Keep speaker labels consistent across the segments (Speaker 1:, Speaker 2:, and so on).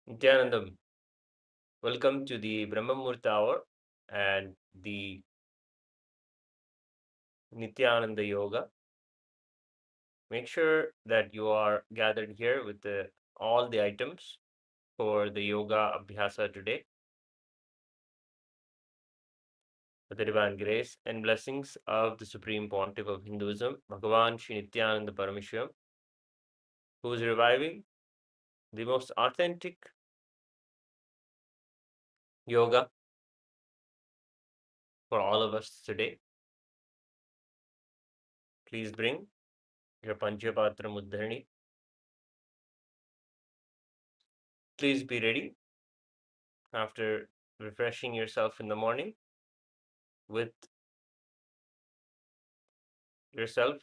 Speaker 1: Nithyanandam, welcome to the Brahmamurta hour and the Nithyananda Yoga. Make sure that you are gathered here with all the items for the yoga abhyasa today. With the divine grace and blessings of the Supreme Pontiff of Hinduism, Bhagavan Sri Nithyananda Parameshwaram, who is reviving the most authentic yoga for all of us today. Please bring your Panchapatra Muddharani. Please be ready after refreshing yourself in the morning with yourself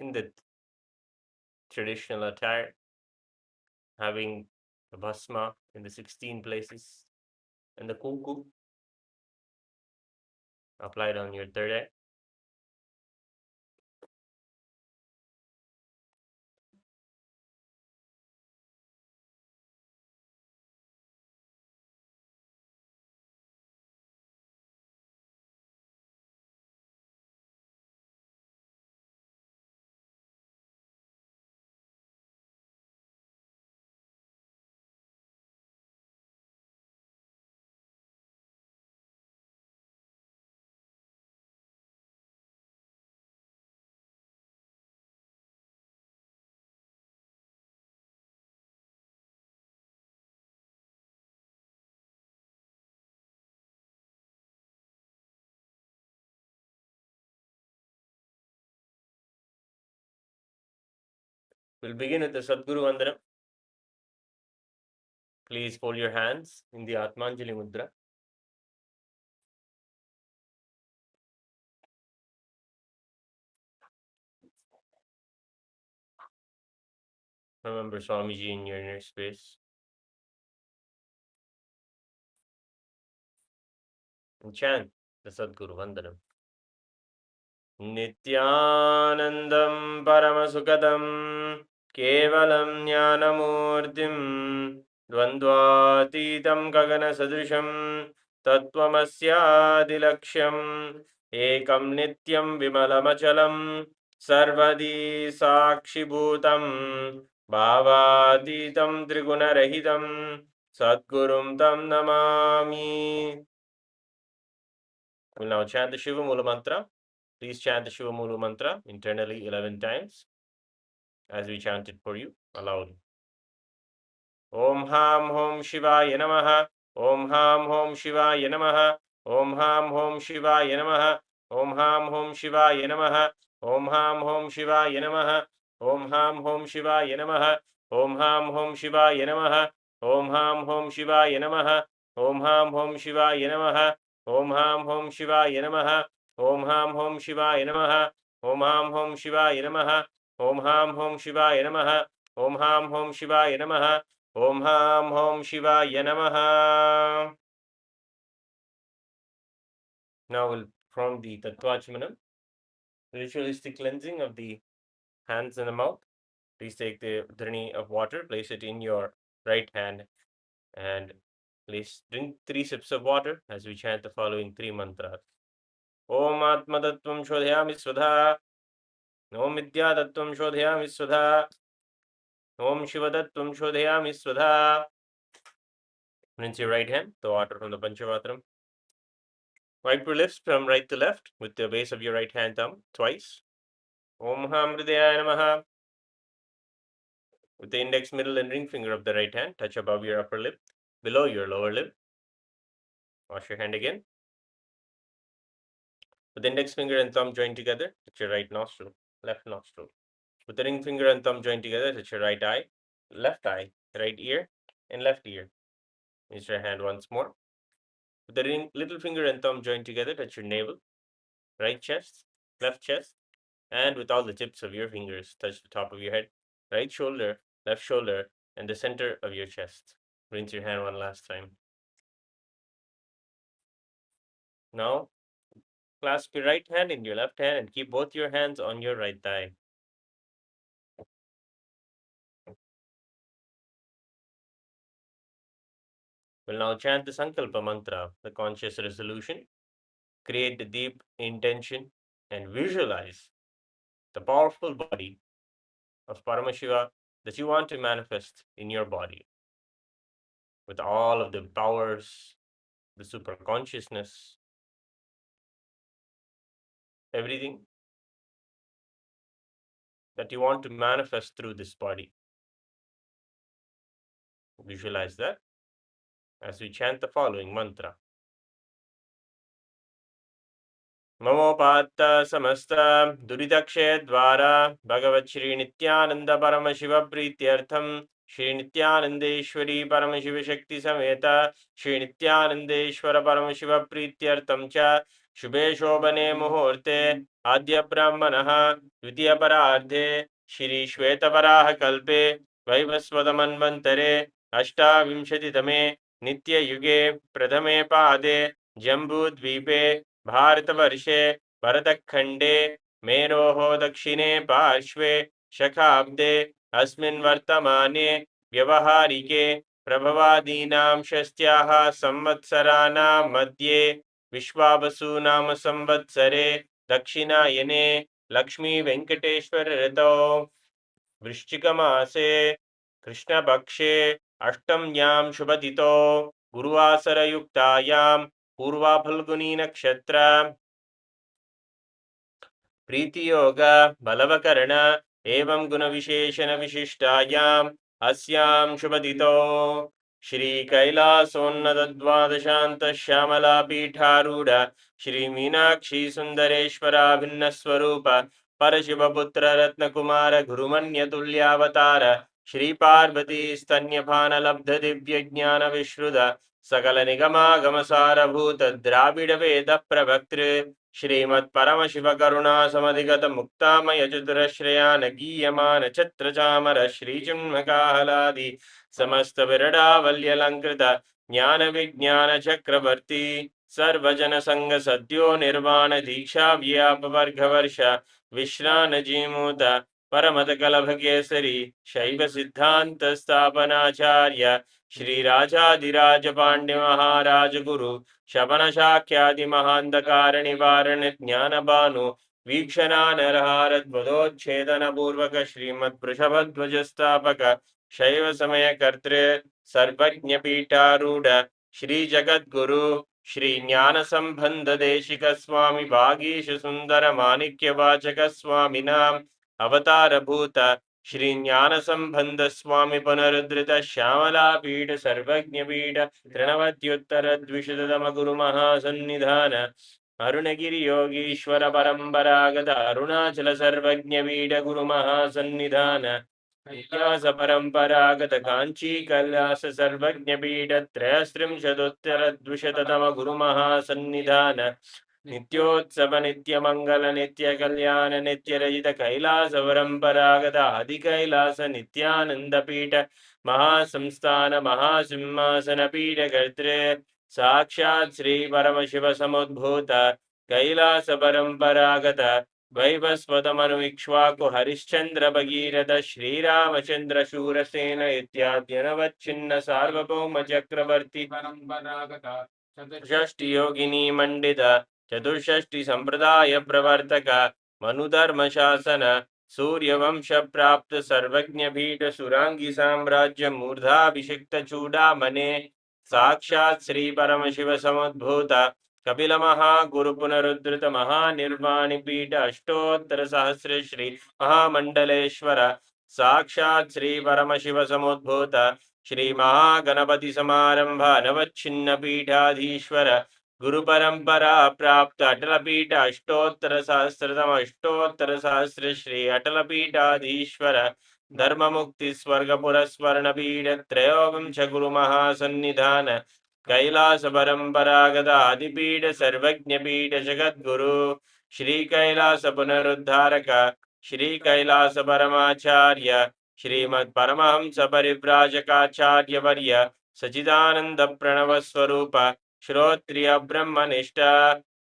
Speaker 1: in the traditional attire, having the bhasma in the 16 places and the kumkum applied on your third eye. We'll begin with the Sadguru Vandanam. Please fold your hands in the Atmanjali Mudra. Remember Swamiji in your inner space. And chant the Sadguru Vandanam. Nithyanandam Paramasukadam Kevalam Jnanamurtim Dvandvatitam Gagana Sadrisham Tattvamasyaadilakshyam Ekam Nityam Vimalamachalam Sarvadi Sakshibhutam Bhavatitam Trigunarahitam Sadgurum Tam Namami. We'll now chant the Shiva Mula Mantra. Please chant the Shiva Mula Mantra internally 11 times as we chant it for you aloud. Om Ham Hom Shivaya Namaha. Om Ham Hom Shivaya Namaha. Om Ham Hom Shivaya Namaha. Om Ham Hom Shivaya Namaha. Om Ham Hom Shivaya Namaha. Om Ham Hom Shivaya Namaha. Om Ham Hom Shivaya Namaha. Om Ham Hom Shivaya Namaha. Om Ham Hom Shivaya Namaha. Om Ham Hom Shivaya Namaha. Om Ham Hom Shivaya Namaha. Om Ham Hom Shivaya Namaha. Om Ham Hom Shivaya Namaha. Om Ham Hom Shivaya Namaha. Om Ham Hom Shivaya Namaha. Now we'll perform the Tattvachmanam, ritualistic cleansing of the hands and the mouth. Please take the dhrani of water, place it in your right hand, and please drink 3 sips of water as we chant the following 3 mantras. Om Atmadattvam Shodhyami Svadha. Om Vidyadattvam Shodhyami Svadha. Om Shivadattvam Shodhyami Svadha. Rinse your right hand, the water from the Panchavatram. Wipe your lips from right to left with the base of your right hand thumb twice. Om Ham Hridayaya Namaha. With the index, middle, and ring finger of the right hand, touch above your upper lip, below your lower lip. Wash your hand again. With the index finger and thumb joined together, touch your right nostril, left nostril. With the ring finger and thumb joined together, touch your right eye, right ear, and left ear. Use your hand once more. With the little finger and thumb joined together, touch your navel, right chest, left chest, and with all the tips of your fingers, touch the top of your head, right shoulder, left shoulder, and the center of your chest. Rinse your hand one last time. Now, clasp your right hand in your left hand and keep both your hands on your right thigh. We'll now chant the Sankalpa mantra, the conscious resolution. Create the deep intention and visualize the powerful body of Paramashiva that you want to manifest in your body with all of the powers, the super consciousness, everything that you want to manifest through this body. Visualize that as we chant the following mantra. ममोपात्त समस्त दुरितक्षय द्वारा भगवत् श्री नित्यानंद परम शिव प्रीत्यर्थम श्री नित्यानंदेश्वरी परम शिव शक्ति समेत श्री नित्यानंदेश्वर परम शिव प्रीत्यर्थम च शुभे शोभने मुहूर्ते आद्य ब्राह्मणः द्वितीय परार्धे श्री श्वेतवराह कल्पे वैवस्वतमन्वन्तरे अष्टाविंशतितमे नित्ययुगे प्रथमे पादे जम्बूद्वीपे भारतवर्षे भरतखण्डे मेरोः दक्षिणे पार्श्वे शखाब्दे अस्मिन् वर्तमाने व्यवहारिके प्रभवादीनां षष्ट्याः संवत्सराणां मध्ये विश्वावसु नाम संवत्सरे दक्षिणायने लक्ष्मी वेंकटेश्वर ऋतौ वृश्चिकमासे कृष्णपक्षे अष्टम्यां शुभतिथौ गुरुवासरयुक्तायां पूर्वा फल्गुनी नक्षत्र प्रीतियोग बलवकर्ण एवं गुण विशेषण विशिष्टायाम् अस्यां शुभतिथौ श्री कैलासोन्नत द्वादशांत श्यामला पीठारूढ़ श्री मीनाक्षी सुंदरेश्वरा भिन्न स्वरूप परशिवपुत्र रत्नकुमार गुरुमन्य तुल्यावतार श्री पार्वती स्तन्यपान लब्ध दिव्य ज्ञान विश्रुत सकल निगमागम सारभूत द्राविड वेद प्रवक्तृ श्रीमत् परम शिव करुणा समधिगत मुक्तामय चतुरश्रयान गीयमान छत्र चामर श्रीचिन्मकाहलादि समस्त विरडावल्यलंकृत ज्ञान विज्ञान चक्रवर्ती सर्वजन संग सद्यो निर्वाण दीक्षा व्याप वर्ग वर्ष विश्रान जीमूत परमत कलभ केसरी शैव सिद्धांत स्थापनाचार्य श्री राजाधिराज पांड्य महाराज गुरु शपन शाख्यादि महांधकार निवारण ज्ञान भानु वीक्षणा नरहारद्वदोच्छेदन पूर्वक श्रीमद वृषभध्वज स्थापक शैव समय कर्तृ सर्वज्ञ पीठारूढ़ श्री जगद्गुरु श्री ज्ञान संबंध देशिक स्वामी भागीश सुंदर माणिक्य वाचक स्वामिनाम अवतार भूत श्री ज्ञान संबंध स्वामी पुनरुद्धृत श्यामला पीठ सर्वज्ञ पीठ तृणवत्युत्तर द्विशततम गुरु महासन्निधान अरुणगिरि योगीश्वर परंपरागत अरुणाचल सर्वज्ञ पीठ गुरु महासन्निधान कैलास परंपरागत कांची कैलास सर्वज्ञ पीठ त्रयस्त्रिंशदुत्तर द्विशततम गुरु महासन्निधान नित्योत्सव नित्य मंगल नित्य कल्याण नित्य रजित कैलास परंपरागत आदि कैलास नित्यानंद पीठ महासंस्थान महासिंहासन पीठ कर्तृ साक्षात् श्री परम शिव समुद्भूत कैलास परंपरागत वैवस्वत मनु इक्ष्वाकु हरिश्चंद्र भगीरथ श्रीरामचंद्र शूरसेन इत्याद्यनवच्छिन्न सार्वभौम चक्रवर्ती परंपरागत चतुष्षष्टि योगिनी मंडित चतुष्षष्टि संप्रदाय प्रवर्तक मनुधर्म शासन सूर्यवंश प्राप्त सर्वज्ञ पीठ सुरांगी साम्राज्य मूर्धाभिषिक्त चूड़ामणे साक्षात् श्री परम शिव समुद्भूत कपिल महागुरु पुनरुद्धृत महानिर्वाणि पीठ अष्टोत्तर सहस्र श्री महामंडलेश्वर साक्षात् श्री परम शिव समुद्भूत श्री महागणपति समारंभ नवच्छिन्न पीठाधीश्वर गुरु परंपरा प्राप्त अटल पीठ अष्टोत्तर सहस्र श्री अटल पीठाधीश्वर धर्म मुक्ति स्वर्ग पुरस्वर्ण पीठ त्रयोविंश गुरु महासन्निधान कैलास परंपरागत आदिपीठ सर्वज्ञ पीठ जगद्गुरु श्री कैलास पुनरुद्धारक श्री कैलास परमाचार्य श्रीमद् परमहंस परिव्राजकाचार्य वर्य सचिदानंद प्रणव स्वरूप श्रोत्रिय ब्रह्मनिष्ठ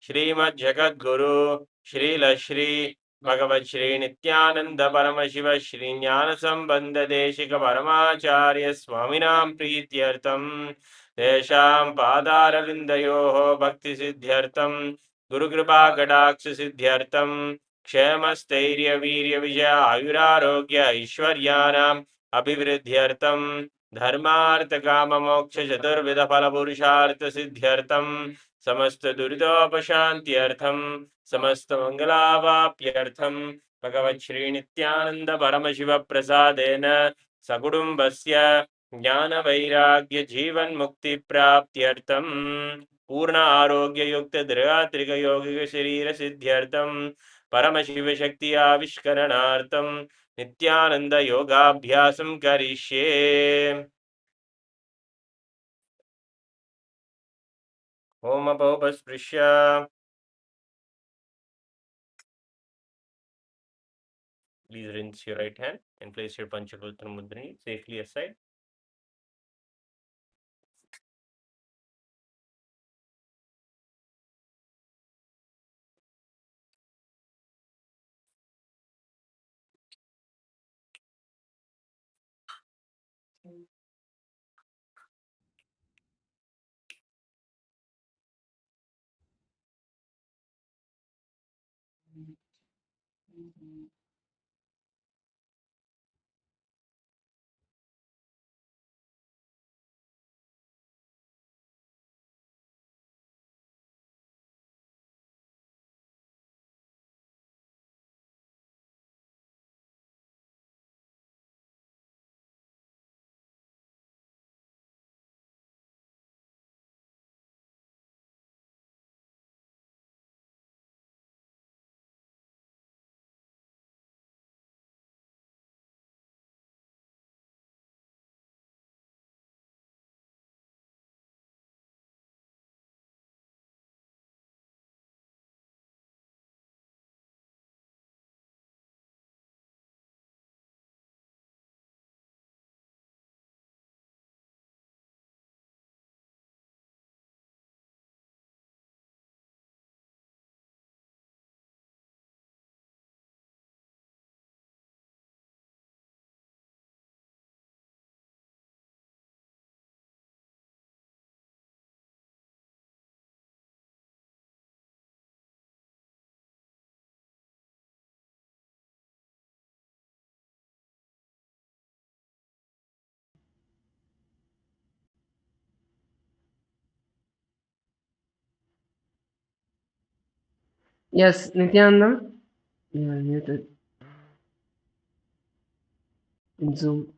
Speaker 1: श्रीमद् जगद्गुरु श्रील श्री भगवत श्री नित्यानंद परम शिव श्री ज्ञान संबंध देशिक परमाचार्य स्वामिनां प्रीत्यर्थम तेषां पादारविन्दयोः भक्तिसिद्ध्यर्थं गुरुकृपाकटाक्षसिद्ध्यर्थं क्षेमस्थैर्यवीर्यविजय आयुरारोग्य ऐश्वर्याणाम् अभिवृद्ध्यर्थं धर्मार्थकाममोक्षचतुर्विधफलपुरुषार्थसिद्ध्यर्थं समस्तदुरितोपशान्त्यर्थं समस्तमङ्गलावाप्यर्थं भगवच्छ्रीनित्यानन्द परमशिवप्रसादेन सकुटुम्बस्य ज्ञानवैराग्यजीवन्मुक्तिप्राप्त्यर्थं पूर्ण आरोग्ययुक्तदृढात्रिकयौगिकशरीरसिद्ध्यर्थं परमशिवशक्ति आविष्करणार्थं नित्यानन्दयोगाभ्यासं करिष्ये। ओमपोपस्पृश्य please rinse your right hand and place your Panchakultra Mudra safely aside.
Speaker 2: Yes, Nithyananda, you are muted in Zoom.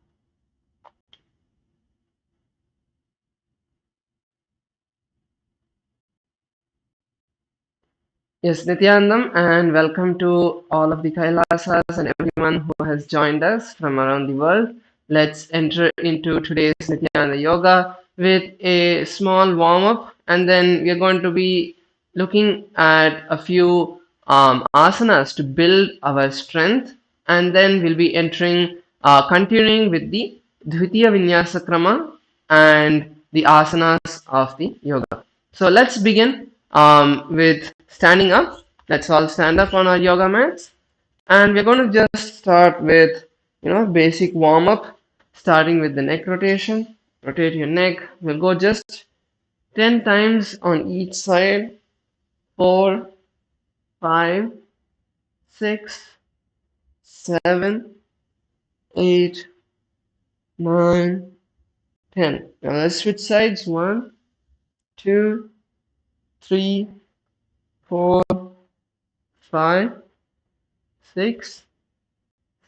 Speaker 2: Yes, Nithyanandam, and welcome to all of the Kailasas and everyone who has joined us from around the world. Let's enter into today's Nithyananda Yoga with a small warm up, and then we're going to be looking at a few asanas to build our strength, and then we'll be continuing with the Dvitiya Vinyasa Krama and the asanas of the yoga. So let's begin with standing up. Let's all stand up on our yoga mats, and we're going to just start with basic warm up, starting with the neck rotation. Rotate your neck. We'll go just 10 times on each side. 4, 5, 6, 7, 8, 9, 10. Now let's switch sides. 1, 2, 3, 4, 5, 6,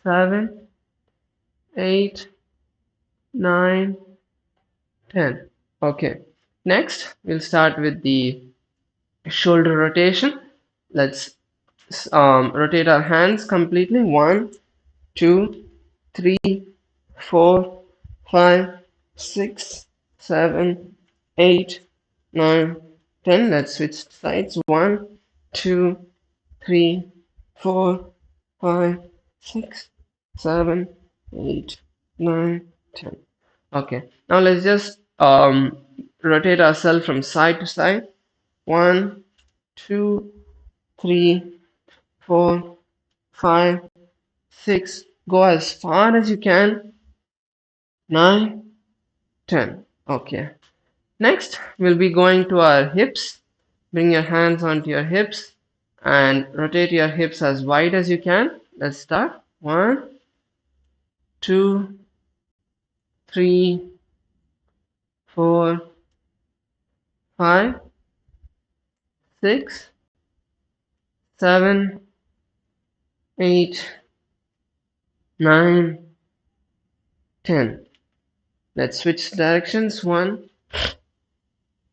Speaker 2: 7, 8, 9, 10. Okay. Next, we'll start with the shoulder rotation. Let's rotate our hands completely. 1, 2, 3, 4, 5, 6, 7, 8, 9, 10. Let's switch sides. 1, 2, 3, 4, 5, 6, 7, 8, 9, 10. Okay, now let's just rotate ourselves from side to side. 1, 2, 3, 4, 5, 6. Go as far as you can. 9, 10. Okay. Next, we'll be going to our hips. Bring your hands onto your hips and rotate your hips as wide as you can. Let's start. 1, 2, 3, 4, 5, 6, 7, 8, 9, 10. Let's switch directions. 1,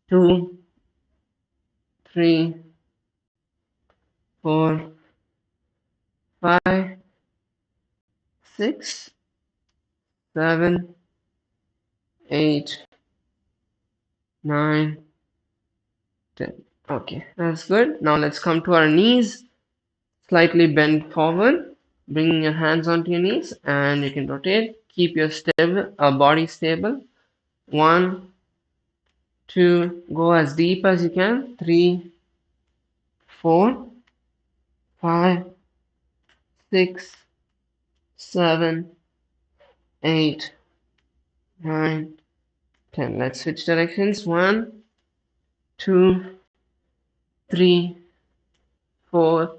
Speaker 2: 2, 3, 4, 5, 6, 7, 8, 9, 10. Okay, that's good. Now let's come to our knees. Slightly bend forward. Bring your hands onto your knees and you can rotate. Keep your body stable. 1, 2, go as deep as you can. 3, 4, 5, 6, 7, 8, 9, 10. Let's switch directions. 1, 2, 3, 4,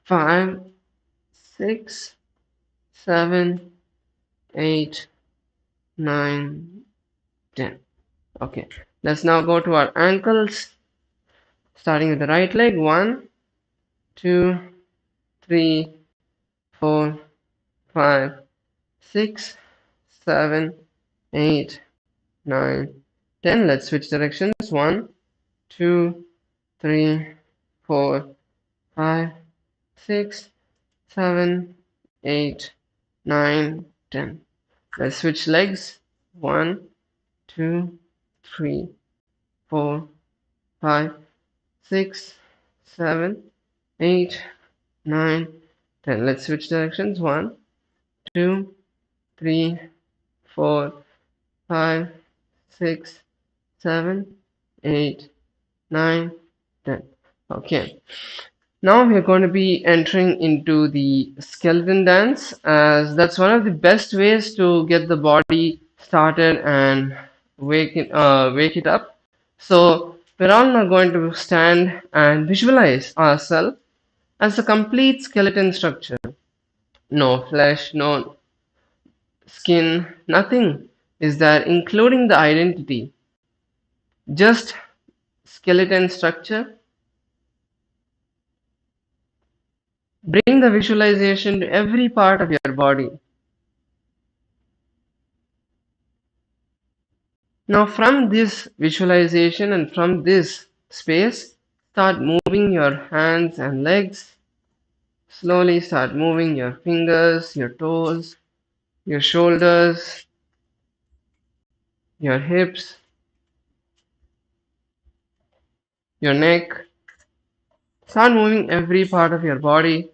Speaker 2: 5, 6, 7, 8, 9, 10. Okay, let's now go to our ankles. Starting with the right leg. 1, 2, 3, 4, 5, 6, 7, 8, 9, 10. Let's switch directions. 1, 2, 3, 4, 5, 6, 7, 8, 9, 10. Let's switch legs. 1, 2, 3, 4, 5, 6, 7, 8, 9, 10. Let's switch directions. 1, 2, 3, 4, 5, 6, 7, 8, 9, 10. Okay. Now we're going to be entering into the skeleton dance, as that's one of the best ways to get the body started and wake it up. So we're all now going to stand and visualize ourselves as a complete skeleton structure. No flesh, no skin, nothing is there, including the identity. Just skeleton structure. Bring the visualization to every part of your body. Now from this visualization and from this space, start moving your hands and legs. Slowly start moving your fingers, your toes, your shoulders, your hips, your neck. Start moving every part of your body.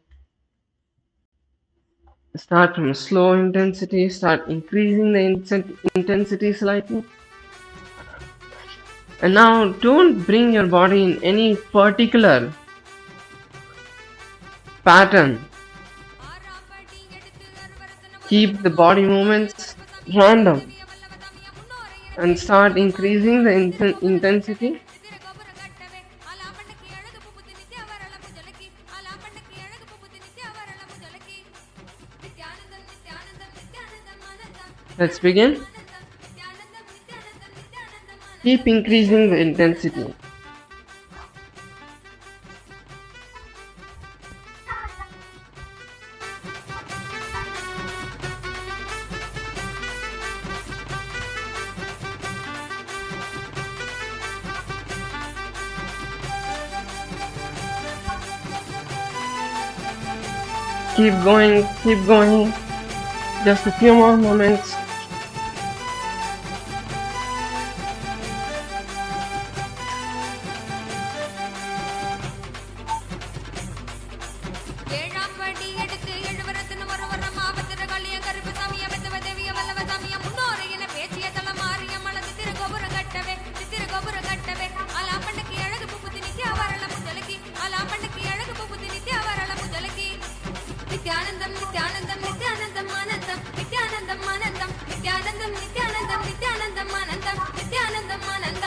Speaker 2: Start from a slow intensity, start increasing the intensity slightly. And now don't bring your body in any particular pattern. Keep the body movements random and start increasing the intensity. Let's begin. Keep increasing the intensity. Keep going, keep going. Just a few more moments.
Speaker 3: Nithyanandam, Nithyanandam, Nithyanandam, Anandam, Nithyanandam, Anandam, Nithyanandam, Nithyanandam, Nithyanandam, Anandam, Nithyanandam, Anandam.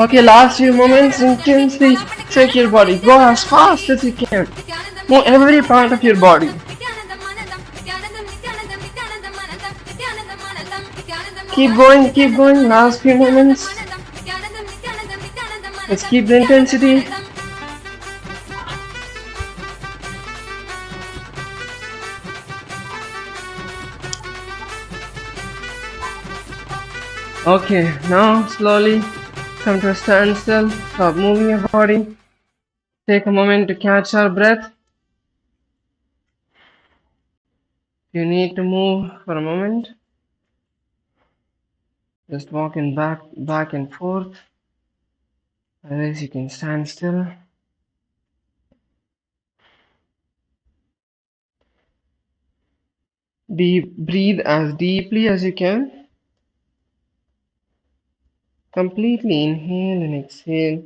Speaker 2: Okay, last few moments, intensely shake your body. Go as fast as you can. Move every part of your body. Keep going. Last few moments. Let's keep the intensity. Okay, now slowly come to a standstill. Stop moving your body. Take a moment to catch our breath. You need to move for a moment. Just walking back and forth. Otherwise, you can stand still. Breathe as deeply as you can. Completely inhale and exhale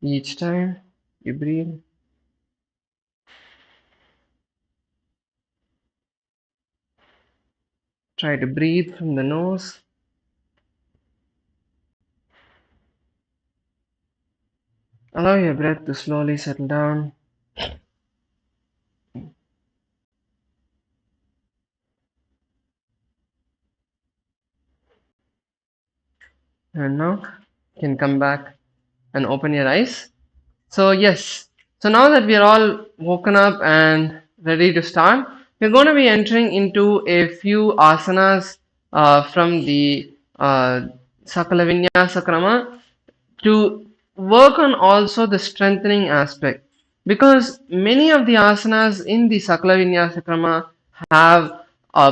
Speaker 2: each time you breathe. Try to breathe from the nose. Allow your breath to slowly settle down. And now you can come back and open your eyes. So yes, so now that we are all woken up and ready to start, we're going to be entering into a few asanas from the Sakala Vinyasa Krama to work on also the strengthening aspect, because many of the asanas in the Sakala Vinyasa Krama have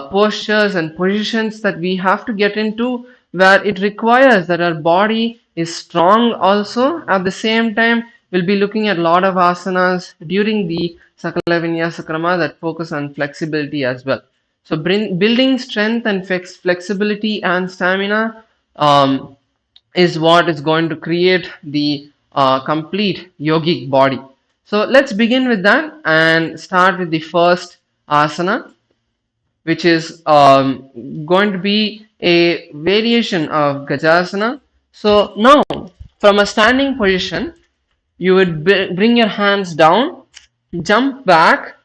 Speaker 2: postures and positions that we have to get into, where it requires that our body is strong also. At the same time, we'll be looking at a lot of asanas during the Sakala Vinyasa Krama that focus on flexibility as well. So building strength and flexibility and stamina is what is going to create the complete yogic body. So let's begin with that and start with the first asana, which is going to be a variation of Gajasana. So now, from a standing position, you would bring your hands down, jump back,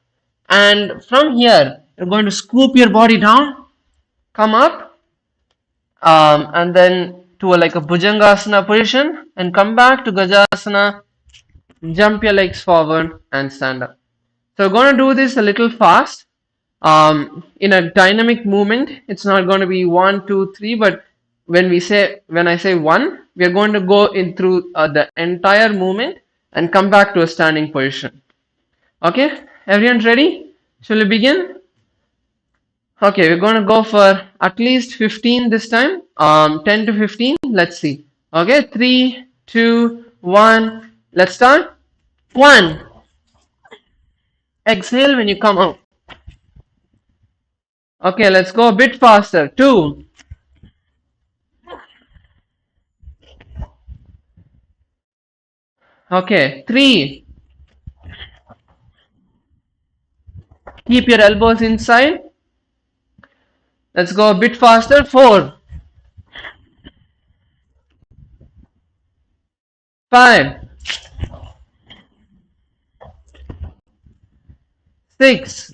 Speaker 2: and from here, you're going to scoop your body down, come up, and then to like a Bhujangasana position, and come back to Gajasana, jump your legs forward, and stand up. So we're going to do this a little fast. In a dynamic movement, it's not going to be 1, 2, 3, but when I say 1, we are going to go in through the entire movement and come back to a standing position. Okay, everyone ready? Shall we begin? Okay, we're going to go for at least 15 this time. 10 to 15. Let's see. Okay, 3, 2, 1. Let's start. 1. Exhale when you come out. Okay, let's go a bit faster. 2. Okay, 3. Keep your elbows inside. Let's go a bit faster. 4. 5. 6.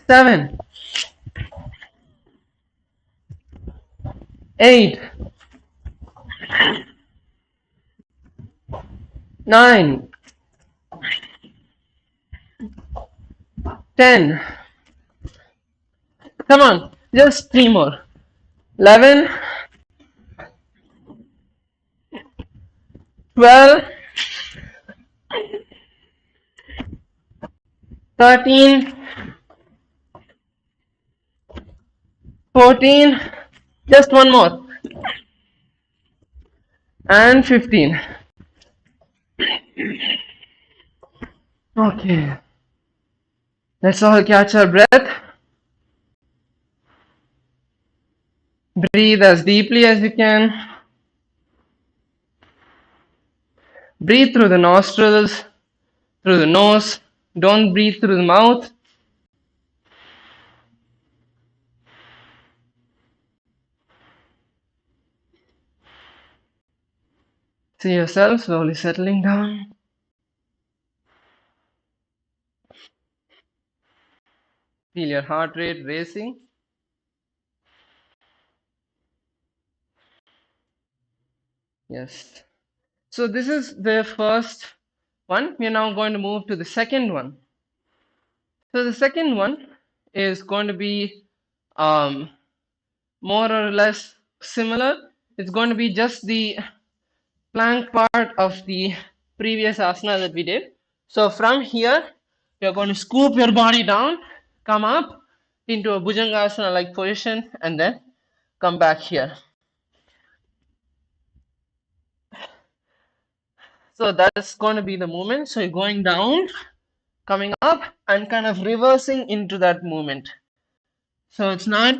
Speaker 2: 7. 8. 9. 10. Come on, just 3 more. 11. 12. 13. 14. Just one more. And 15. Okay. Let's all catch our breath. Breathe as deeply as you can. Breathe through the nostrils, through the nose. Don't breathe through the mouth. See yourself slowly settling down. Feel your heart rate racing. Yes. So this is the first one. We are now going to move to the second one. So the second one is going to be more or less similar. It's going to be just the plank part of the previous asana that we did. So from here, you're going to scoop your body down, come up into a bhujangasana like position, and then come back here. So that's going to be the movement. So you're going down, coming up, and kind of reversing into that movement. So it's not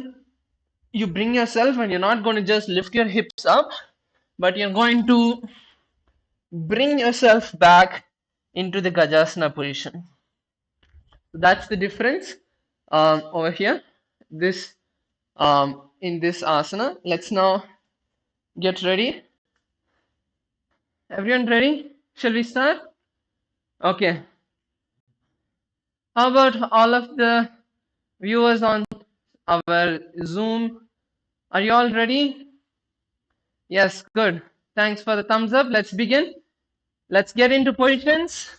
Speaker 2: you bring yourself and you're not going to just lift your hips up, but you're going to bring yourself back into the Gajasana position. That's the difference over here. This in this asana. Let's now get ready. Everyone ready? Shall we start? Okay. How about all of the viewers on our Zoom? Are you all ready? Yes, good. Thanks for the thumbs up. Let's begin. Let's get into positions.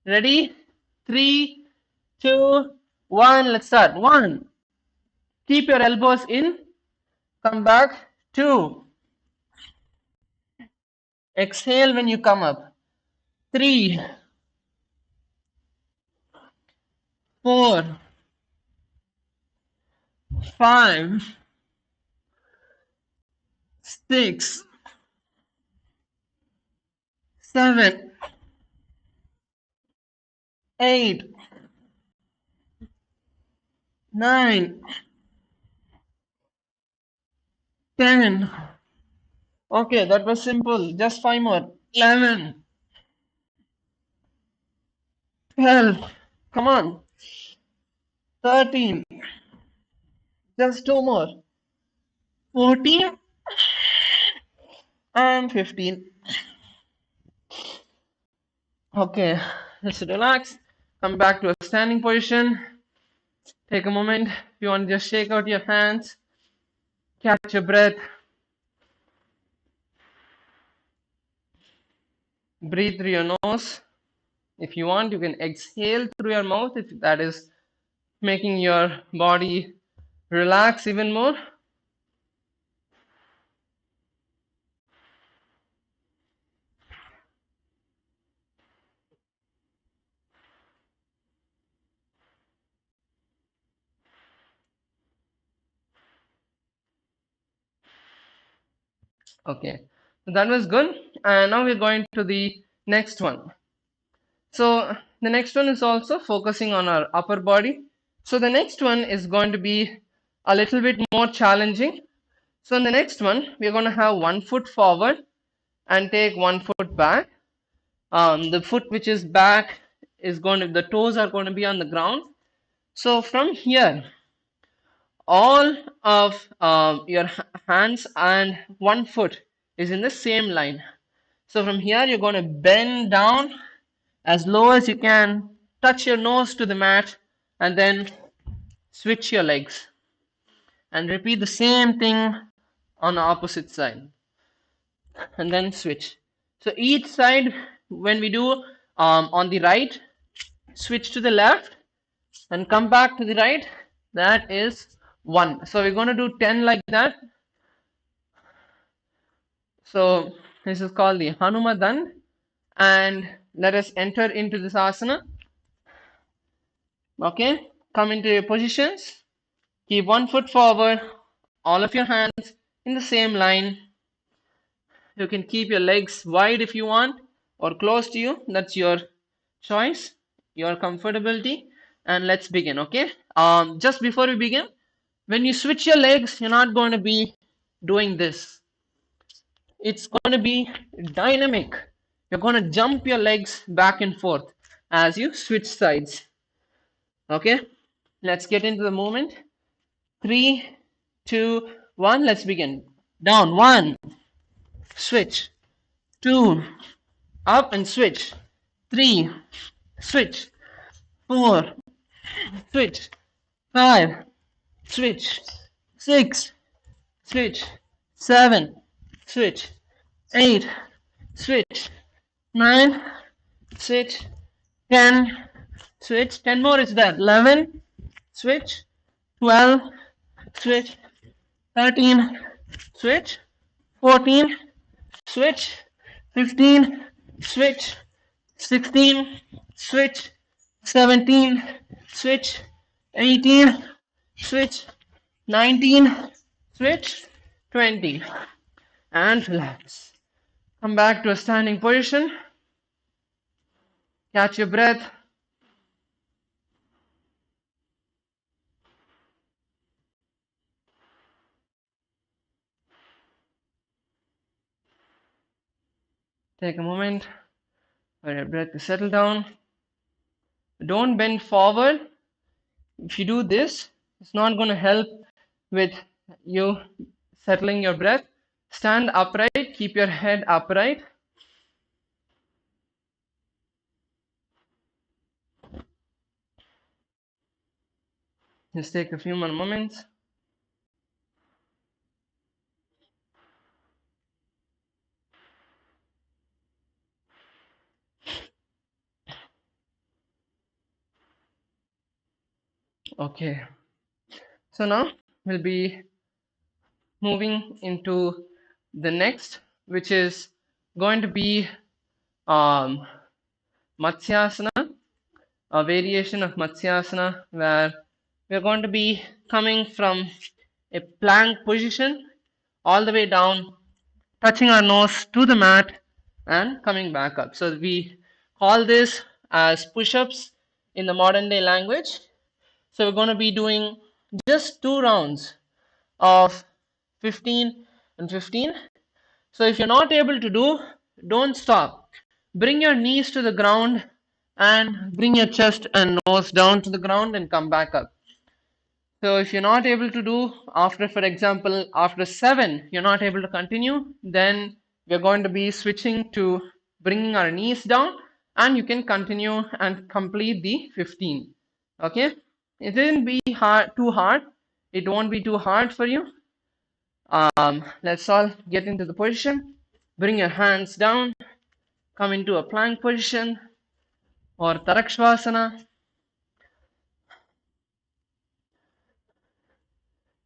Speaker 2: Ready? 3, 2, 1. Let's start. 1. Keep your elbows in. Come back. 2. Exhale when you come up. 3, 4, 5, 6, 7, 8, 9, 10. Okay, that was simple. Just 5 more. 11, 12. Come on. 13. Just 2 more. 14 and 15. Okay, let's relax. Come back to a standing position. Take a moment. If you want to just shake out your hands, catch your breath. Breathe through your nose. If you want, you can exhale through your mouth if that is making your body relax even more. Okay, so that was good. And now we're going to the next one. So the next one is also focusing on our upper body. So the next one is going to be a little bit more challenging. So in the next one, we're going to have 1 foot forward and take 1 foot back. The foot which is back is going to, the toes are going to be on the ground. So from here, all of your hands and 1 foot is in the same line. So from here, you're going to bend down as low as you can, touch your nose to the mat, and then switch your legs. And repeat the same thing on the opposite side. And then switch. So each side, when we do on the right, switch to the left and come back to the right. That is 1. So we're going to do 10 like that. So this is called the Hanumadan. And let us enter into this asana. Okay, come into your positions. Keep 1 foot forward, all of your hands in the same line. You can keep your legs wide if you want or close to you. That's your choice, your comfortability. And let's begin, okay? Just before we begin, when you switch your legs, you're not going to be doing this. It's going to be dynamic. You're going to jump your legs back and forth as you switch sides. Okay, let's get into the movement. 3, 2, 1. Let's begin. Down. 1, switch. 2, up and switch. 3, switch. 4, switch. 5, switch. 6, switch. 7, switch. 8, switch. 9, switch. 10, switch. 10 more is that. 11, switch. 12, switch. 13, switch. 14, switch. 15, switch. 16, switch. 17, switch. 18, switch. 19, switch. 20, and relax. Come back to a standing position. Catch your breath. Take a moment for your breath to settle down. Don't bend forward. If you do this, it's not going to help with you settling your breath. Stand upright, keep your head upright. Just take a few more moments. Okay. So now we'll be moving into the next, which is going to be Matsyasana, a variation of Matsyasana, where we're going to be coming from a plank position all the way down, touching our nose to the mat and coming back up. So we call this as push-ups in the modern day language. So we're going to be doing just 2 rounds of 15 and 15. So if you're not able to do, don't stop. Bring your knees to the ground and bring your chest and nose down to the ground and come back up. So if you're not able to do after, for example, after 7, you're not able to continue, then we're going to be switching to bringing our knees down, and you can continue and complete the 15. Okay? It won't be too hard. It won't be too hard for you. Let's all get into the position. Bring your hands down. Come into a plank position or Tarakshvasana.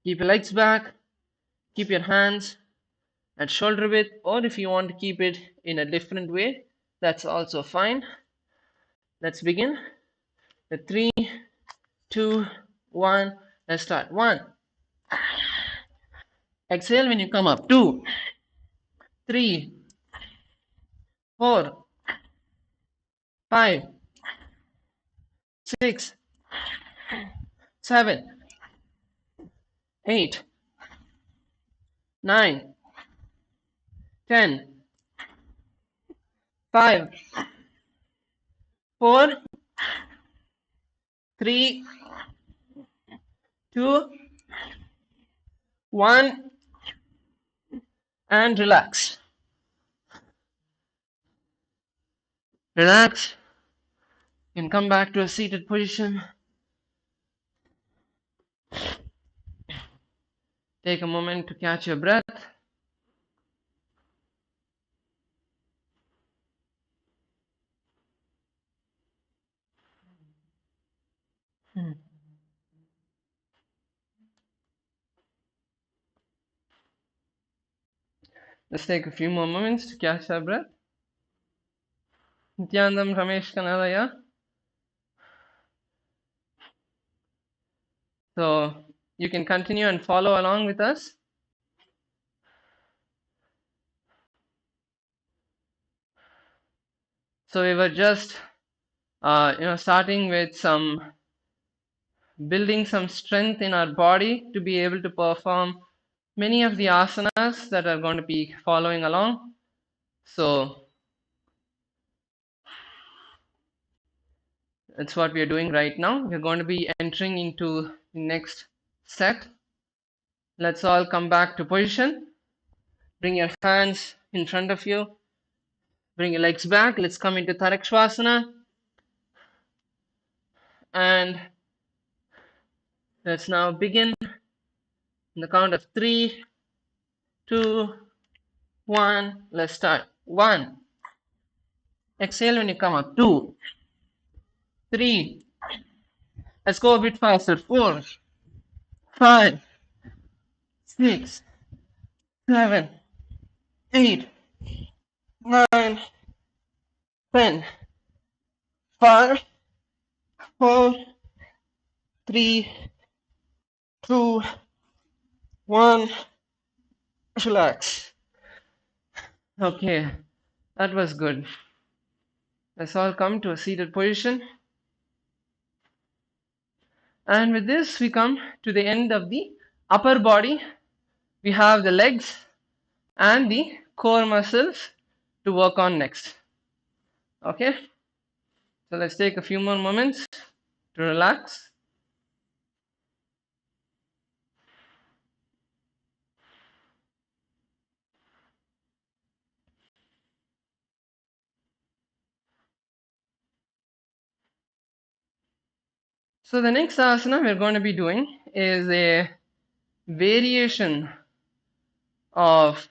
Speaker 2: Keep your legs back. Keep your hands at shoulder width, or if you want to keep it in a different way, that's also fine. Let's begin. The 3, 2, 1. Let's start. 1. Exhale when you come up. 2, 3, 4, 5, 6, 7, 8, 9, 10, 5, 4, 3, 2, 1, and relax. Relax. You can come back to a seated position. Take a moment to catch your breath. Let's take a few more moments to catch our breath. Nithyanandam Ramesh Kanalaya. So you can continue and follow along with us. So we were just starting with building some strength in our body to be able to perform many of the asanas that are going to be following along. So that's what we are doing right now. We're going to be entering into the next set. Let's all come back to position. Bring your hands in front of you. Bring your legs back. Let's come into Tarakshvasana. And let's now begin in the count of 3, 2, 1. Let's start. 1. Exhale when you come up. 2, 3. Let's go a bit faster. 4, 5, 6, 7, 8, 9, 10. 5, 4, 3, 2, 1. Relax. Okay, that was good. Let's all come to a seated position. And with this, we come to the end of the upper body. We have the legs and the core muscles to work on next. Okay, so let's take a few more moments to relax. So the next asana we're going to be doing is a variation of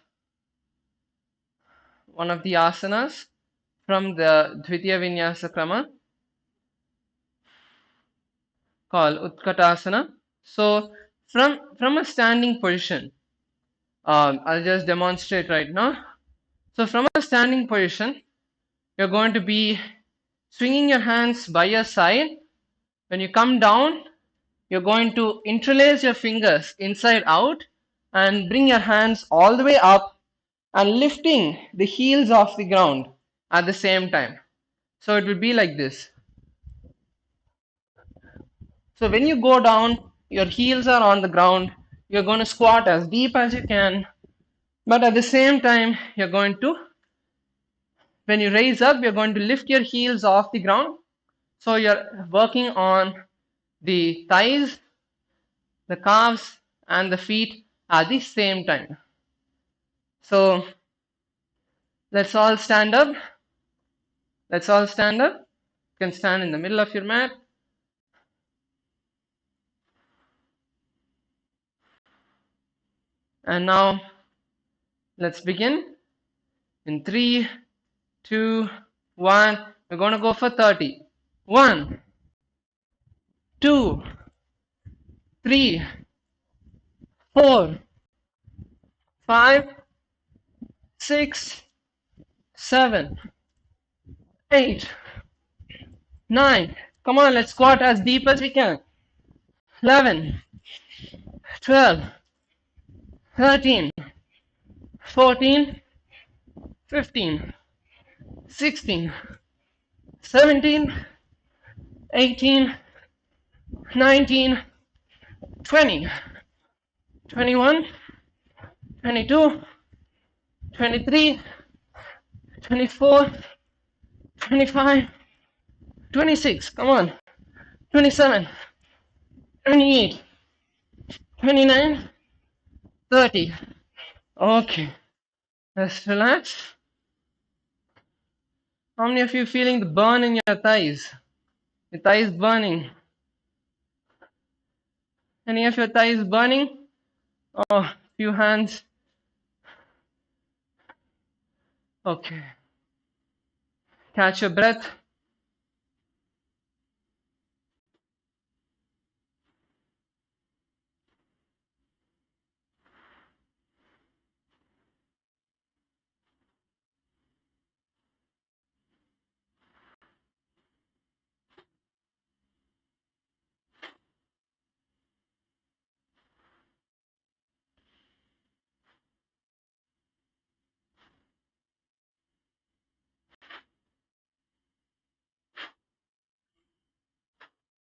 Speaker 2: one of the asanas from the Dvitiya Vinyasa Krama called Utkatasana. So from a standing position, I'll just demonstrate right now. So from a standing position, you're going to be swinging your hands by your side. When you come down, you're going to interlace your fingers inside out and bring your hands all the way up and lifting the heels off the ground at the same time. So it will be like this. So when you go down, your heels are on the ground. You're going to squat as deep as you can. But at the same time, you're going to, when you raise up, you're going to lift your heels off the ground. So you're working on the thighs, the calves, and the feet at the same time. So let's all stand up. Let's all stand up. You can stand in the middle of your mat. And now let's begin in 3, 2, 1. We're going to go for 30. 1, 2, 3, 4, 5, 6, 7, 8, 9. Come on, let's squat as deep as we can. 11, 12, 13, 14, 15, 16, 17, 18, 19, 20, 21, 22, 23, 24, 25, 26. Come on. 27, 28, 29, 30. Okay. Let's relax. How many of you feeling the burn in your thighs? Your thighs burning. Any of your thighs burning? Oh, few hands. Okay. Catch your breath.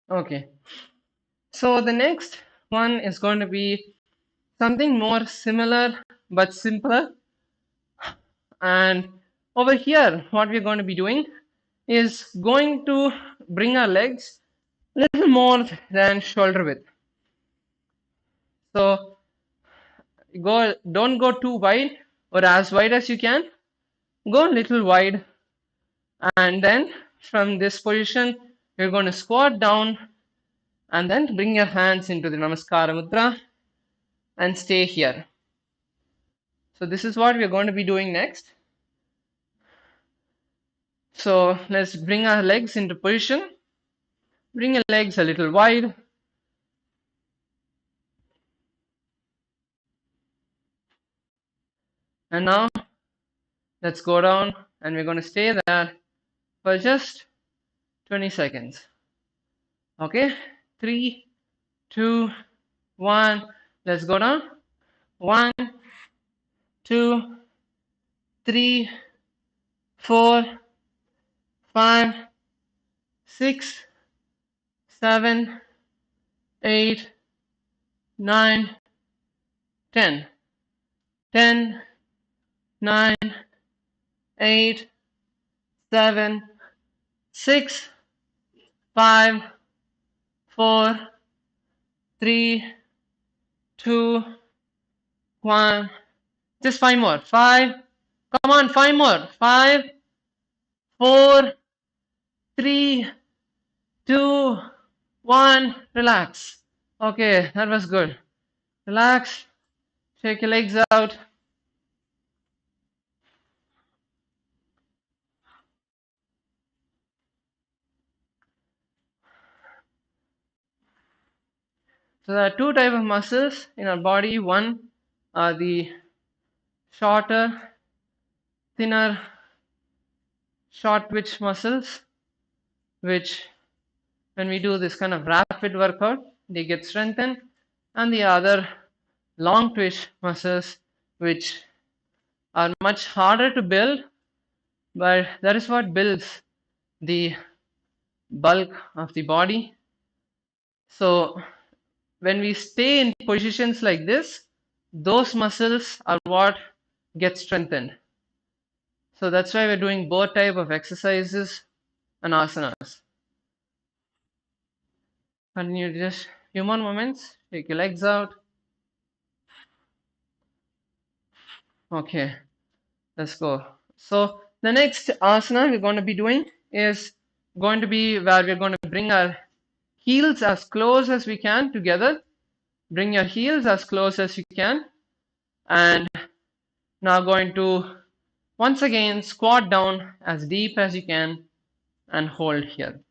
Speaker 2: Okay. So the next one is going to be something more similar but simpler. And over here, what we're going to be doing is going to bring our legs a little more than shoulder width. So don't go too wide, or as wide as you can. Go a little wide, and then from this position you're going to squat down and then bring your hands into the Namaskara Mudra and stay here. So this is what we're going to be doing next. So let's bring our legs into position. Bring your legs a little wide. And now let's go down, and we're going to stay there for just 20 seconds. Okay, 3, 2, 1. Let's go down. 1, 2, 3, 4, 5, 6, 7, 8, 9, 10. 10, 9, 8, 7, 6, 5, 4, 3, 2, 1. Just 5 more. 5. Come on, 5 more. 5, 4, 3, 2, 1. Relax. Okay, that was good. Relax. Shake your legs out. So there are two types of muscles in our body. One are the shorter, thinner, short twitch muscles, which when we do this kind of rapid workout, they get strengthened, and the other long twitch muscles, which are much harder to build, but that is what builds the bulk of the body. So when we stay in positions like this, those muscles are what get strengthened. So that's why we're doing both type of exercises and asanas. Continue just few more moments. Take your legs out. Okay, let's go. So the next asana we're going to be doing is going to be where we're going to bring our heels as close as we can together. Bring your heels as close as you can, and now going to once again squat down as deep as you can and hold here.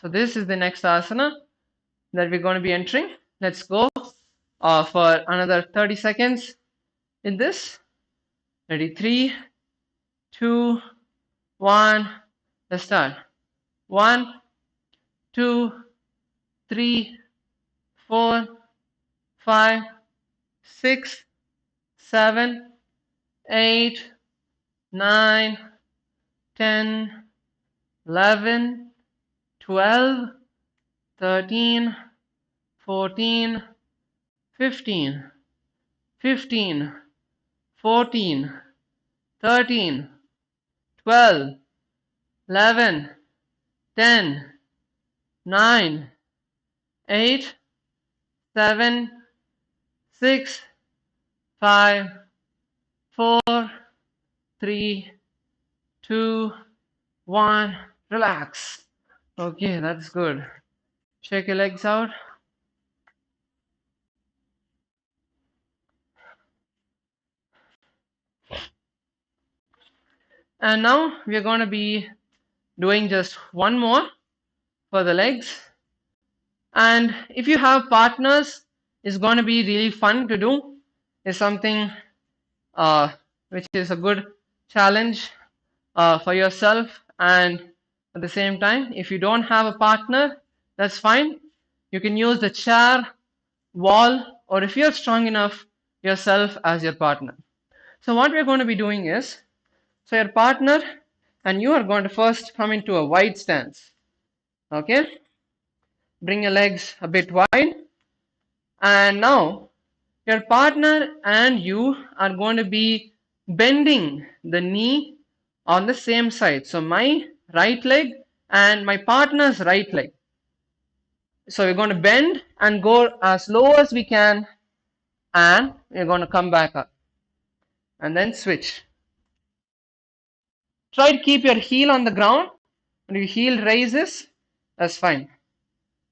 Speaker 2: So this is the next asana that we're going to be entering. Let's go for another 30 seconds in this. Ready? 3, 2, 1. Let's start. 1, 2, 3, 4, 5, 6, 7, 8, 9, 10, 11, 12, 13, 14, 15, 15, 14, 13, 12, 11, 10, 9, 8, 7, 6, 5, 4, 3, 2, 1. Relax. Okay, that's good. Shake your legs out. And now we're going to be doing just one more for the legs. And if you have partners, it's going to be really fun to do. It's something which is a good challenge for yourself. And at the same time, if you don't have a partner, that's fine. You can use the chair, wall, or if you're strong enough, yourself as your partner. So what we're going to be doing is, so your partner and you are going to first come into a wide stance. Okay? Bring your legs a bit wide. And now your partner and you are going to be bending the knee on the same side. So my right leg and my partner's right leg. So we're going to bend and go as low as we can and you're going to come back up and then switch. Try to keep your heel on the ground. When your heel raises, that's fine.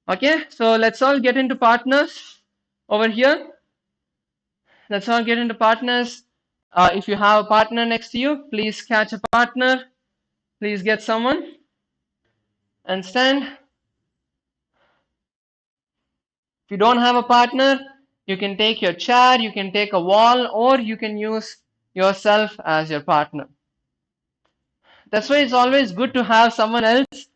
Speaker 2: Okay, so let's all get into partners over here. Let's all get into partners. If you have a partner next to you, please catch a partner. Please get someone and stand. If you don't have a partner, you can take your chair, you can take a wall, or you can use yourself as your partner. That's why it's always good to have someone else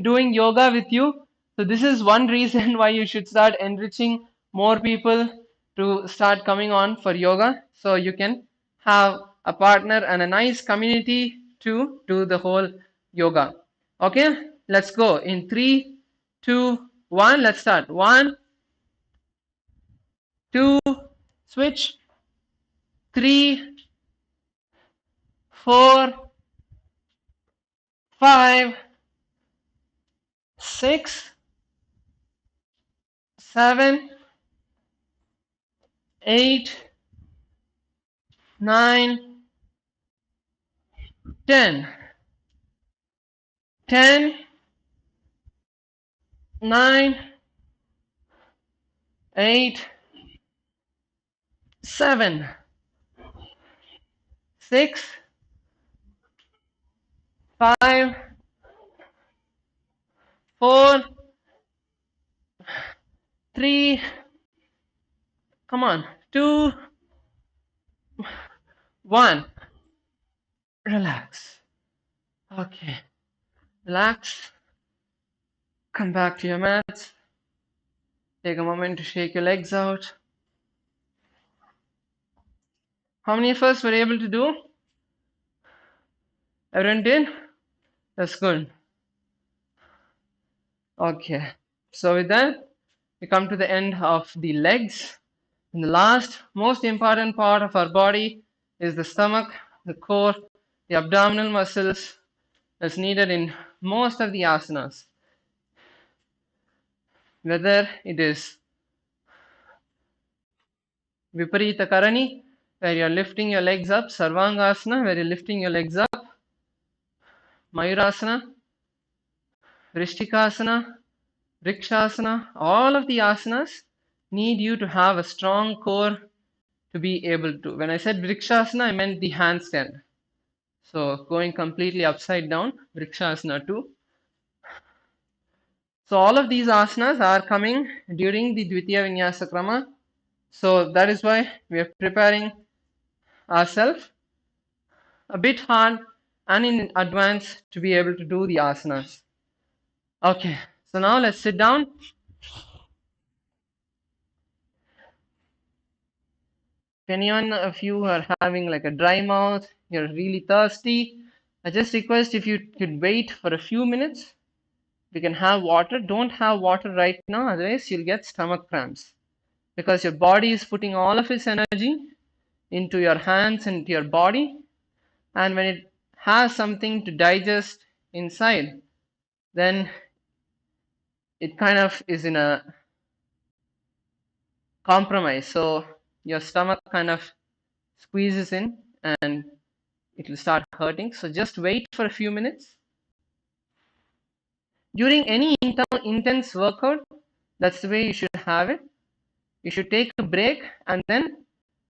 Speaker 2: doing yoga with you. So this is one reason why you should start enriching more people to start coming on for yoga, so you can have a partner and a nice community to do the whole yoga. Okay, let's go in 3, 2, 1. Let's start. 1, 2, switch. 3, 4, 5, 6, 7, 8, 9, 10. 10, 9, 8, 7, 6, 5, 4, 3, come on, 2, 1. Relax. Okay, relax. Come back to your mats. Take a moment to shake your legs out. How many of us were able to do? Everyone did? That's good. Okay, so with that, we come to the end of the legs. And the last, most important part of our body is the stomach, the core, the abdominal muscles that's needed in most of the asanas. Whether it is Viparita Karani, where you're lifting your legs up, Sarvangasana, where you're lifting your legs up, Mayurasana, Vrishtikasana, Vrikshasana, all of the asanas need you to have a strong core to be able to. When I said Vrikshasana, I meant the handstand. So going completely upside down, Vrikshasana 2. So all of these asanas are coming during the Dvitiya Vinyasa Krama. So that is why we are preparing ourselves a bit hard and in advance to be able to do the asanas. Okay, so now let's sit down. If anyone of you are having like a dry mouth, you're really thirsty, I just request if you could wait for a few minutes. We can have water. Don't have water right now, otherwise you'll get stomach cramps, because your body is putting all of its energy into your hands and your body, and when it has something to digest inside, then it kind of is in a compromise, so your stomach kind of squeezes in and it will start hurting. So just wait for a few minutes. During any intense workout, that's the way you should have it. You should take a break and then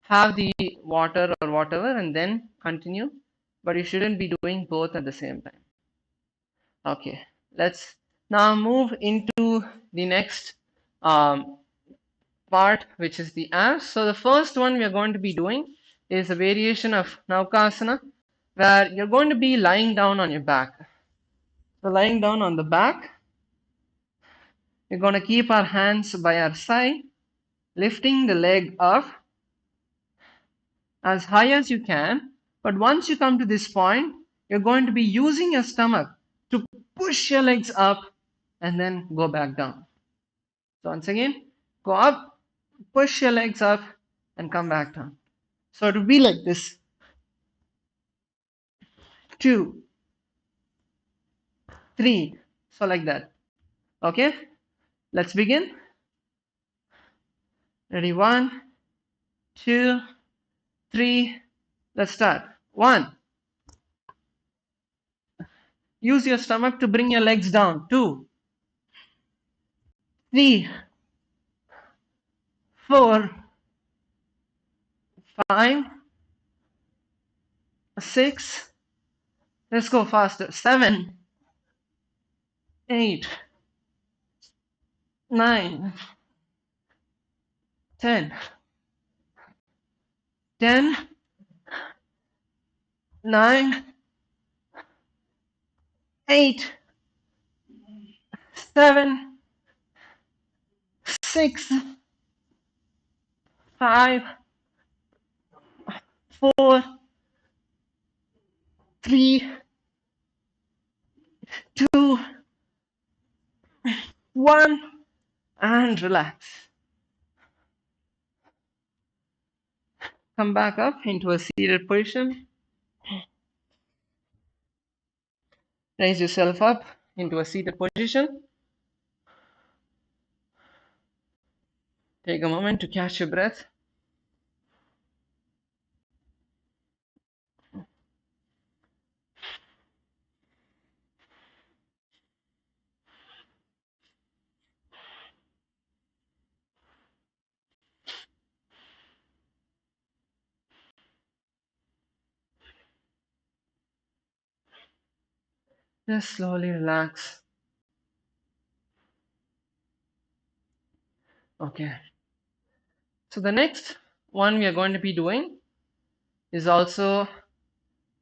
Speaker 2: have the water or whatever and then continue, but you shouldn't be doing both at the same time. Okay, let's now move into the next part, which is the abs. So the first one we are going to be doing is a variation of Naukasana, where you're going to be lying down on your back. So lying down on the back, we're going to keep our hands by our side, lifting the leg up as high as you can. But once you come to this point, you're going to be using your stomach to push your legs up and then go back down. So once again, go up, push your legs up and come back down. So it will be like this. 2, 3. So like that. Okay, let's begin. Ready? 1, 2, 3. Let's start. 1. Use your stomach to bring your legs down. 2, 3, 4, 5, 6. Let's go faster. 7, 8, 9, 10. 10, 9, 8, 7, 6, 5, 4, 3, 2, 1, and relax. Come back up into a seated position. Raise yourself up into a seated position. Take a moment to catch your breath. Just slowly relax. Okay. So the next one we are going to be doing is also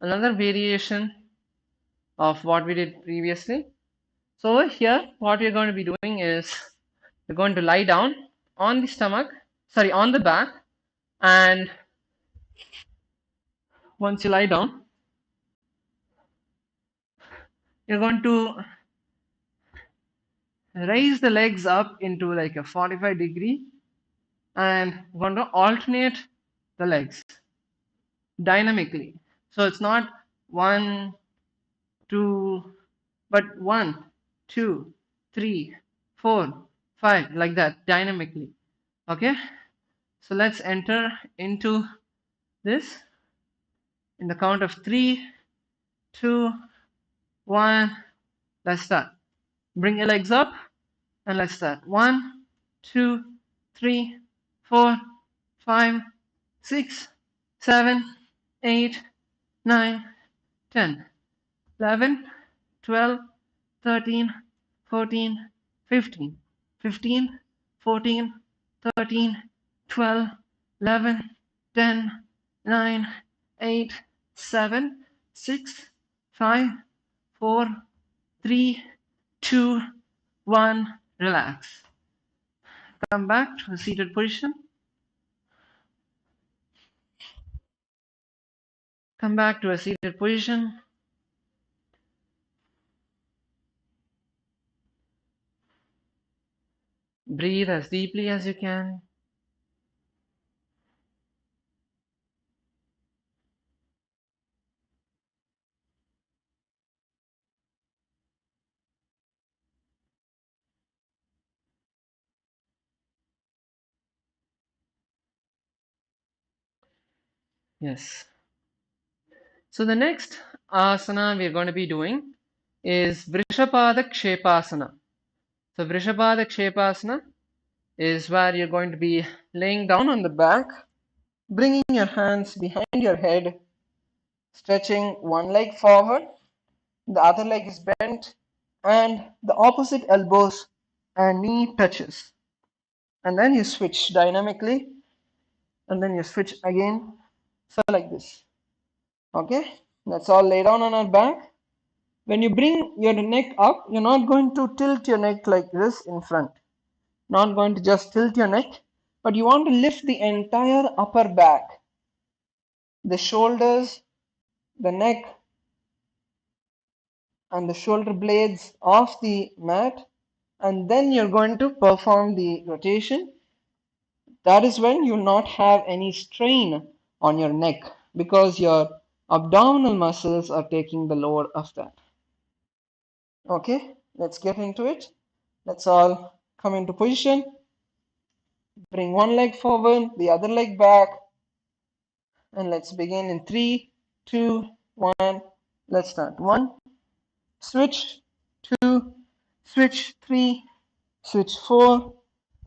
Speaker 2: another variation of what we did previously. So over here, what we're going to be doing is we're going to lie down on the stomach, sorry, on the back, and once you lie down, you're going to raise the legs up into like a 45-degree, and we're going to alternate the legs dynamically. So it's not 1, 2, but 1, 2, 3, 4, 5, like that, dynamically. Okay, so let's enter into this in the count of 3, 2, 1. Let's start. Bring your legs up and let's start. 1, 2, 3, 4, 5, 6, 7, 8, 9, 10, 11, 12, 13, 14, 15, 15, 14, 13, 12, 11, 10, 9, 8, 7, 6, 5, 4, 3, 2, 1. Relax. Come back to a seated position. Come back to a seated position. Breathe as deeply as you can. Yes. So the next asana we're going to be doing is Vrishapada Kshepasana. So Vrishapada Kshepasana is where you're going to be laying down on the back, bringing your hands behind your head, stretching one leg forward, the other leg is bent, and the opposite elbows and knee touches. And then you switch dynamically, and then you switch again, so like this. Okay, that's all. Lay down on our back. When you bring your neck up, you're not going to tilt your neck like this in front. Not going to just tilt your neck, but you want to lift the entire upper back, the shoulders, the neck, and the shoulder blades off the mat, and then you're going to perform the rotation. That is when you'll not have any strain on your neck because your abdominal muscles are taking the load of that. Okay, let's get into it. Let's all come into position. Bring one leg forward, the other leg back. And let's begin in 3, 2, 1. Let's start. 1, switch, 2, switch, 3, switch 4,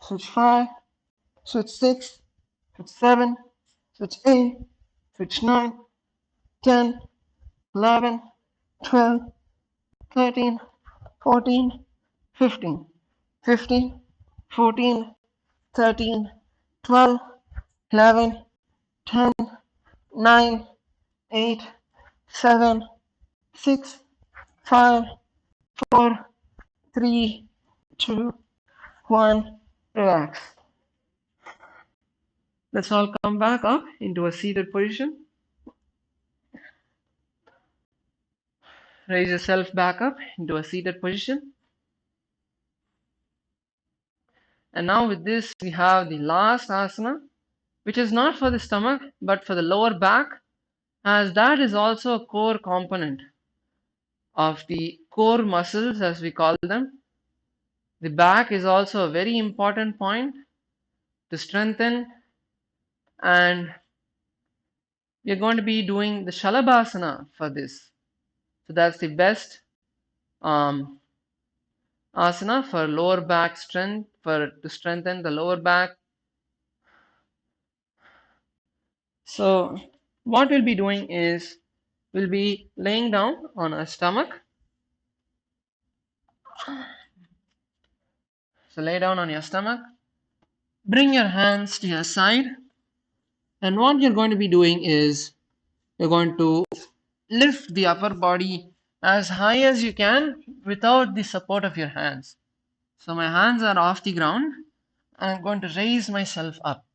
Speaker 2: switch 5, switch 6, switch 7, switch 8, switch 9, 10, 11, 12, 13, 14, 15, 15, 14, 13, 12, 11, 10, 9, 8, 7, 6, 5, 4, 3, 2, 1. Relax. Let's all come back up into a seated position. Raise yourself back up into a seated position. And now with this, we have the last asana, which is not for the stomach, but for the lower back, as that is also a core component of the core muscles, as we call them. The back is also a very important point to strengthen, and we are going to be doing the Shalabhasana for this. So that's the best asana for lower back strength, to strengthen the lower back. So what we'll be doing is we'll be laying down on our stomach. So lay down on your stomach, bring your hands to your side, and what you're going to be doing is you're going to lift the upper body as high as you can without the support of your hands. So my hands are off the ground and I'm going to raise myself up.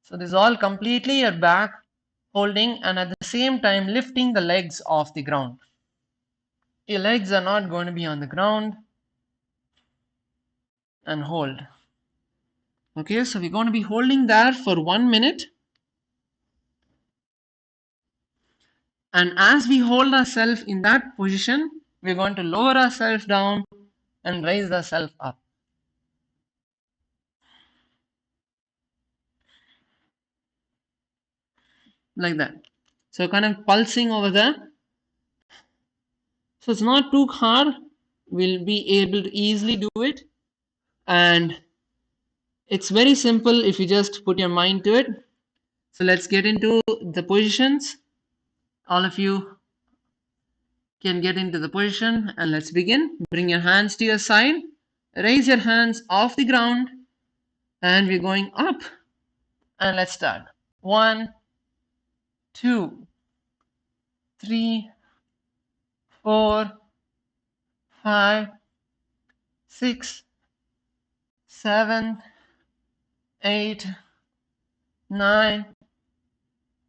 Speaker 2: So this is all completely your back holding and at the same time lifting the legs off the ground. Your legs are not going to be on the ground, and hold. Okay, so we're going to be holding there for 1 minute. And as we hold ourselves in that position, we're going to lower ourselves down and raise ourselves up. Like that. So kind of pulsing over there. So it's not too hard. We'll be able to easily do it. And it's very simple if you just put your mind to it. So let's get into the positions. All of you can get into the position and let's begin. Bring your hands to your side. Raise your hands off the ground. And we're going up. And let's start. 1, 2, 3, 4, 5, 6, 7, 8, 9,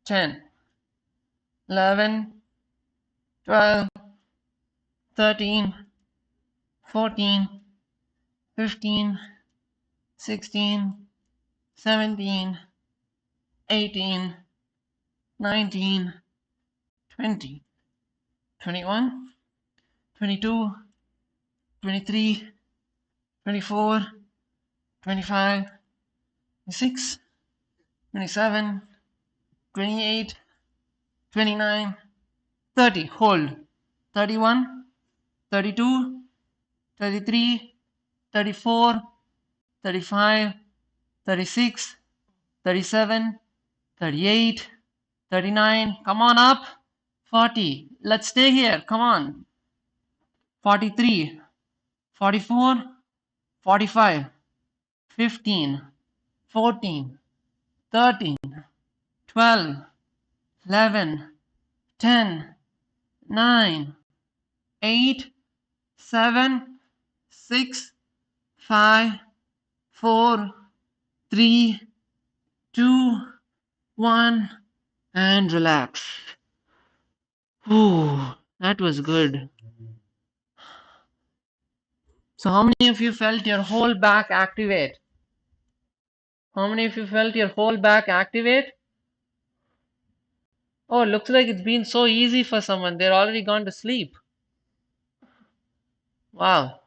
Speaker 2: 10, 11, 12, 13, 14, 15, 16, 17, 18, 19, 20, 21, 22, 23, 24, 25, 26, 27, 28, 29, 30. Hold. 31, 32, 33, 34, 35, 36, 37, 38, 39. Come on up. 40. Let's stay here. Come on. 43, 44, 45, 15, 14, 13, 12, 11, 10, 9, 8, 7, 6, 5, 4, 3, 2, 1, and relax. Ooh, that was good. So how many of you felt your whole back activate? How many of you felt your whole back activate? Oh, looks like it's been so easy for someone. They're already gone to sleep. Wow.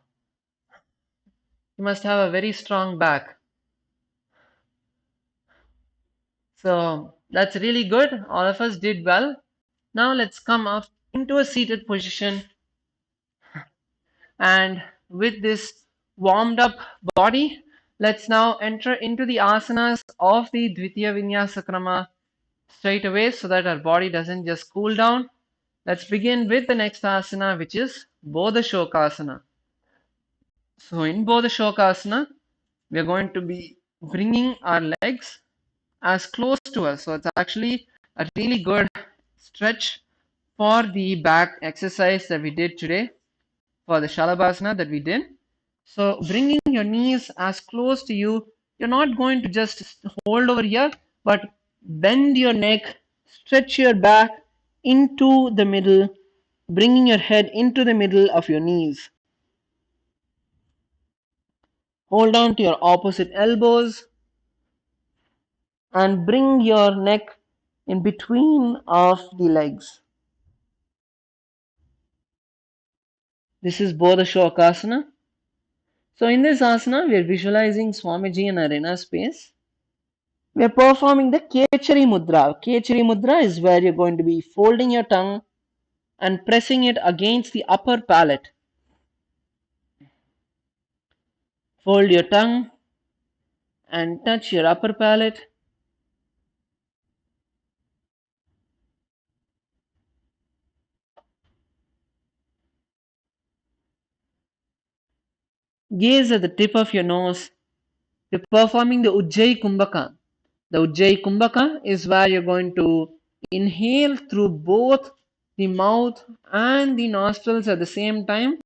Speaker 2: You must have a very strong back. So that's really good. All of us did well. Now let's come up into a seated position, and with this warmed up body, let's now enter into the asanas of the Dvitiya Vinyasa Krama straight away so that our body doesn't just cool down. Let's begin with the next asana, which is Bodha Shokasana. So in Bodha Shokasana, we are going to be bringing our legs as close to us. So it's actually a really good stretch for the back exercise that we did today, for the Shalabhasana that we did. So bringing your knees as close to you, you're not going to just hold over here, but bend your neck, stretch your back into the middle, bringing your head into the middle of your knees. Hold on to your opposite elbows and bring your neck in between of the legs. This is Bodha Shokasana. So in this asana, we are visualizing Swamiji in our inner space. We are performing the Kechari Mudra. Kechari Mudra is where you're going to be folding your tongue and pressing it against the upper palate. Fold your tongue and touch your upper palate. Gaze at the tip of your nose. You're performing the Ujjayi Kumbhaka. The Ujjayi Kumbhaka is where you're going to inhale through both the mouth and the nostrils at the same time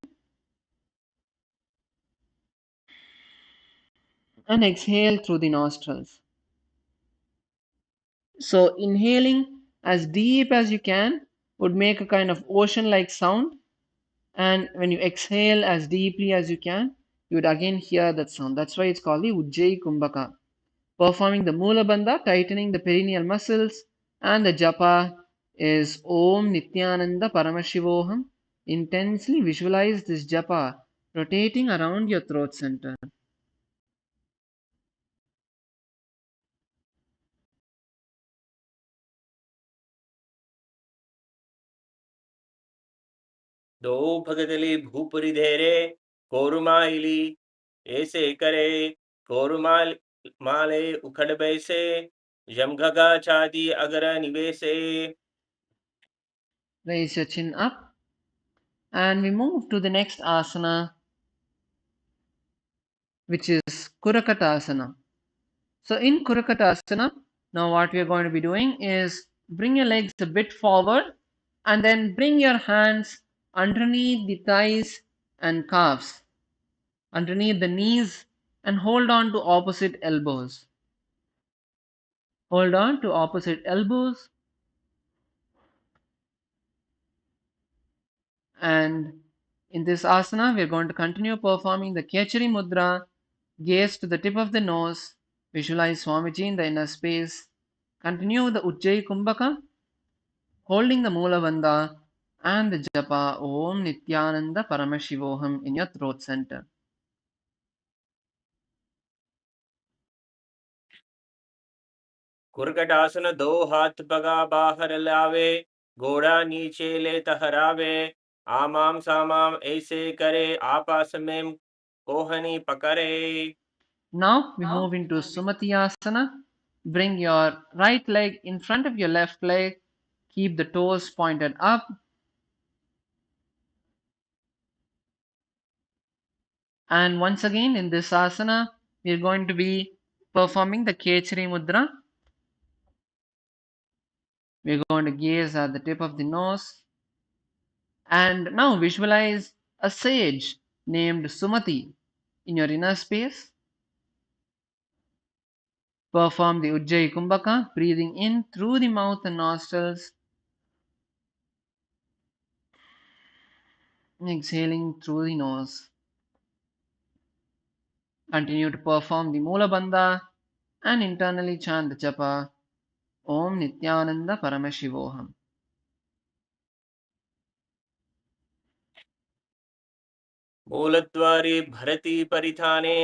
Speaker 2: and exhale through the nostrils. So inhaling as deep as you can would make a kind of ocean-like sound, and when you exhale as deeply as you can, you would again hear that sound. That's why it's called the Ujjayi Kumbhaka. Performing the Mula Bandha, tightening the perineal muscles, and the japa is Om Nithyananda Paramashivoham. Intensely visualize this japa rotating around your throat center.
Speaker 1: दो भगदली भूपुरी धेरे कोरुमाइली ऐसे करे कोरुमाल माले उखड़ बैसे यमघगा चादी अगर निवेसे.
Speaker 2: Raise your chin up, and we move to the next asana, which is Kurakatasana. So in Kurakatasana, now what we are going to be doing is bring your legs a bit forward and then bring your hands underneath the thighs and calves, underneath the knees, and hold on to opposite elbows. Hold on to opposite elbows, and in this asana we are going to continue performing the Kechari Mudra. Gaze to the tip of the nose, visualize Swamiji in the inner space. Continue the Ujjayi Kumbhaka, holding the Mula Bandha and the japa Om Nithyananda Paramashivoham in your throat center.
Speaker 1: कुरकटासन दो हाथ पगा बाहर लावे घोड़ा नीचे ले तहरावे आमाम सामाम ऐसे करे आपस में कोहनी पकड़े.
Speaker 2: Now we move into Sumati Asana. Bring your right leg in front of your left leg. Keep the toes pointed up. And once again in this asana, we are going to be performing the Kechari Mudra. We are going to gaze at the tip of the nose. And now visualize a sage named Sumati in your inner space. Perform the Ujjayi Kumbhaka, breathing in through the mouth and nostrils, and exhaling through the nose. Continue to perform the Mula Bandha and internally chant the japa Om Nithyananda Paramashivoham.
Speaker 1: मूलद्वारे भरती परिधाने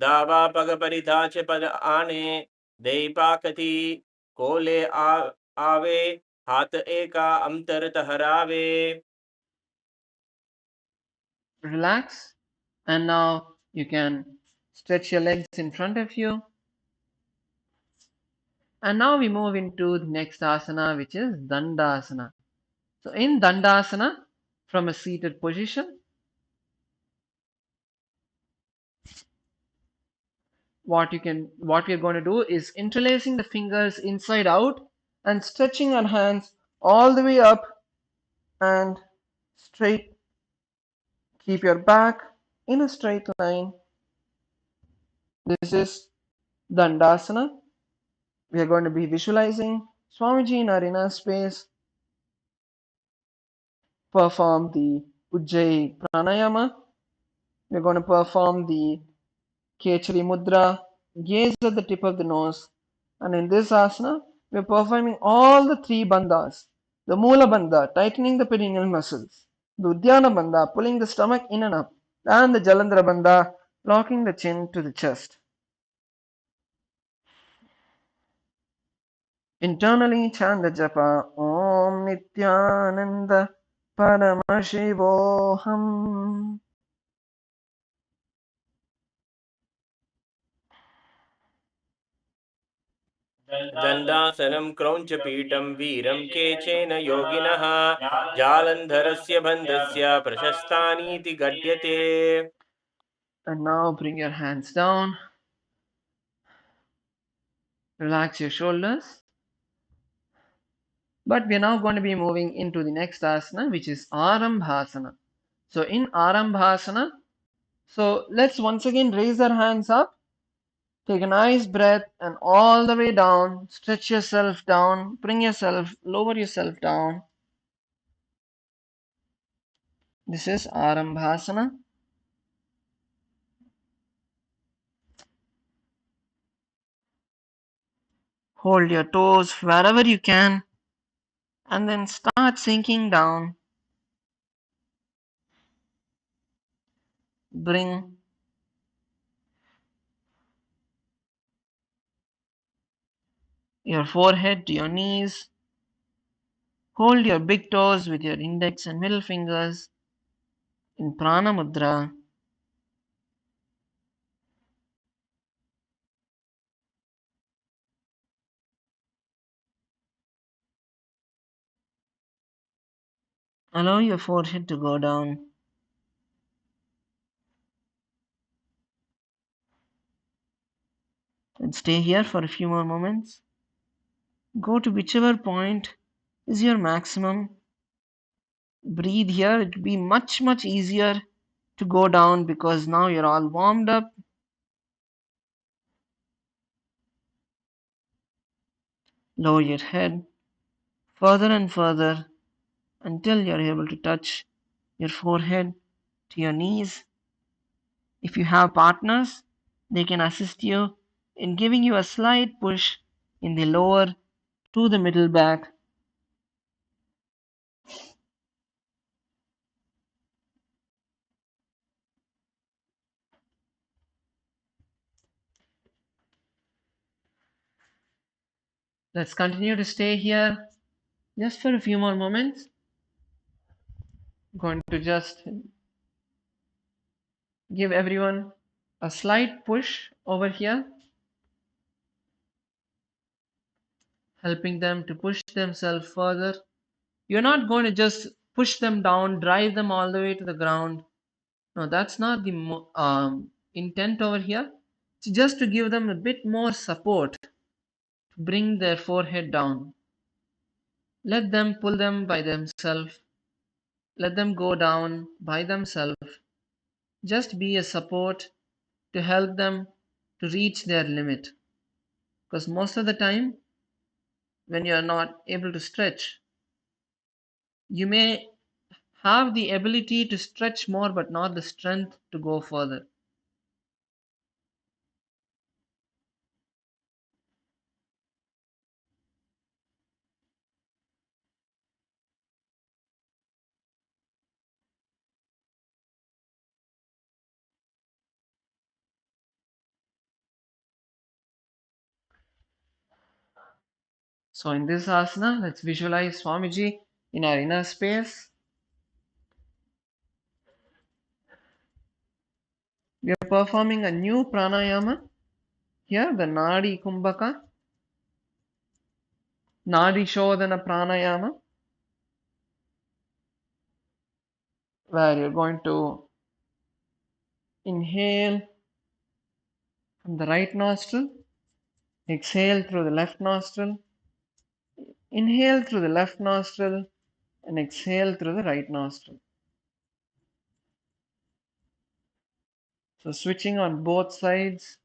Speaker 1: दावा पग परिधाच पद आने दैपाकति कोले आवे हाथ एका अंतर हरावे.
Speaker 2: Relax, and now you can stretch your legs in front of you. And now we move into the next asana, which is Dandasana. So in Dandasana, from a seated position, what we're going to do is interlacing the fingers inside out and stretching our hands all the way up and straight. Keep your back in a straight line. This is Dandasana. We are going to be visualizing Swamiji in our inner space. Perform the Ujjayi Pranayama. We're going to perform the Kechari Mudra, gaze at the tip of the nose. And in this asana, we're performing all the three bandhas. The Mula Bandha, tightening the perineal muscles. The Uddiyana Bandha, pulling the stomach in and up. And the Jalandhara Bandha, locking the chin to the chest. Internally chant the japa Om Nithyananda Paramashivoham.
Speaker 1: दण्डासनं क्रौञ्चपीठं वीरं केचन योगिनः जालन्धरस्य बन्धस्य प्रशस्तानीति गद्यते.
Speaker 2: And now bring your hands down. Relax your shoulders. But we are now going to be moving into the next asana, which is Arambhasana. So in Arambhasana, so let's once again raise our hands up. Take a nice breath and all the way down. Stretch yourself down. Lower yourself down. This is Arambhasana. Hold your toes wherever you can and then start sinking down. Bring your forehead to your knees. Hold your big toes with your index and middle fingers in Prana Mudra. Allow your forehead to go down. And stay here for a few more moments. Go to whichever point is your maximum. Breathe here. It will be much, much easier to go down because now you're all warmed up. Lower your head further and further until you're able to touch your forehead to your knees. If you have partners, they can assist you in giving you a slight push in the lower to the middle back. Let's continue to stay here just for a few more moments. I'm going to just give everyone a slight push over here, helping them to push themselves further. You're not going to just push them down, drive them all the way to the ground. No, that's not the intent over here. It's just to give them a bit more support to bring their forehead down. Let them pull them by themselves. Let them go down by themselves. Just be a support to help them to reach their limit. Because most of the time, when you are not able to stretch, you may have the ability to stretch more but not the strength to go further. So in this asana, let's visualize Swamiji in our inner space. We are performing a new pranayama. Here, the Nadi Kumbhaka, Nadi Shodhana pranayama, where you're going to inhale from the right nostril, exhale through the left nostril, inhale through the left nostril, and exhale through the right nostril. So switching on both sides,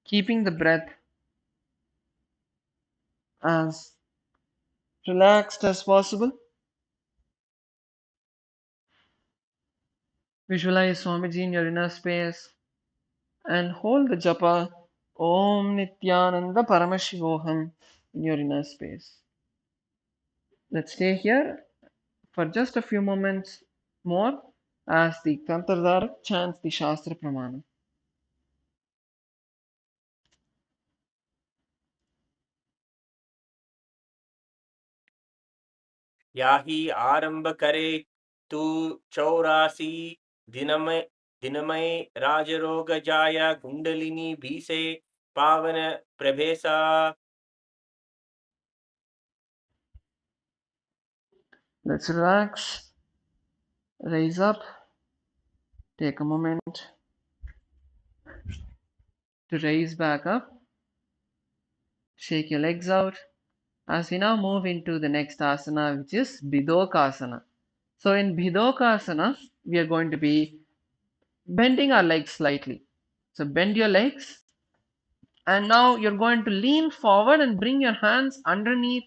Speaker 2: keeping the breath as relaxed as possible. Visualize Swamiji in your inner space and hold the japa Om Nithyananda Paramashivoham in your inner space. Let's stay here for just a few moments more as the Tantradhara chants the Shastra Pramana.
Speaker 1: याहि आरंभ करे तू 84 दिनमय राजरोग जाय कुंडलिनी भीसे पावन प्रभेसा.
Speaker 2: Let's relax, raise up, take a moment to raise back up, shake your legs out as we now move into the next asana, which is Bidokasana. So in Bidokasana, we are going to be bending our legs slightly. So bend your legs, and now you're going to lean forward and bring your hands underneath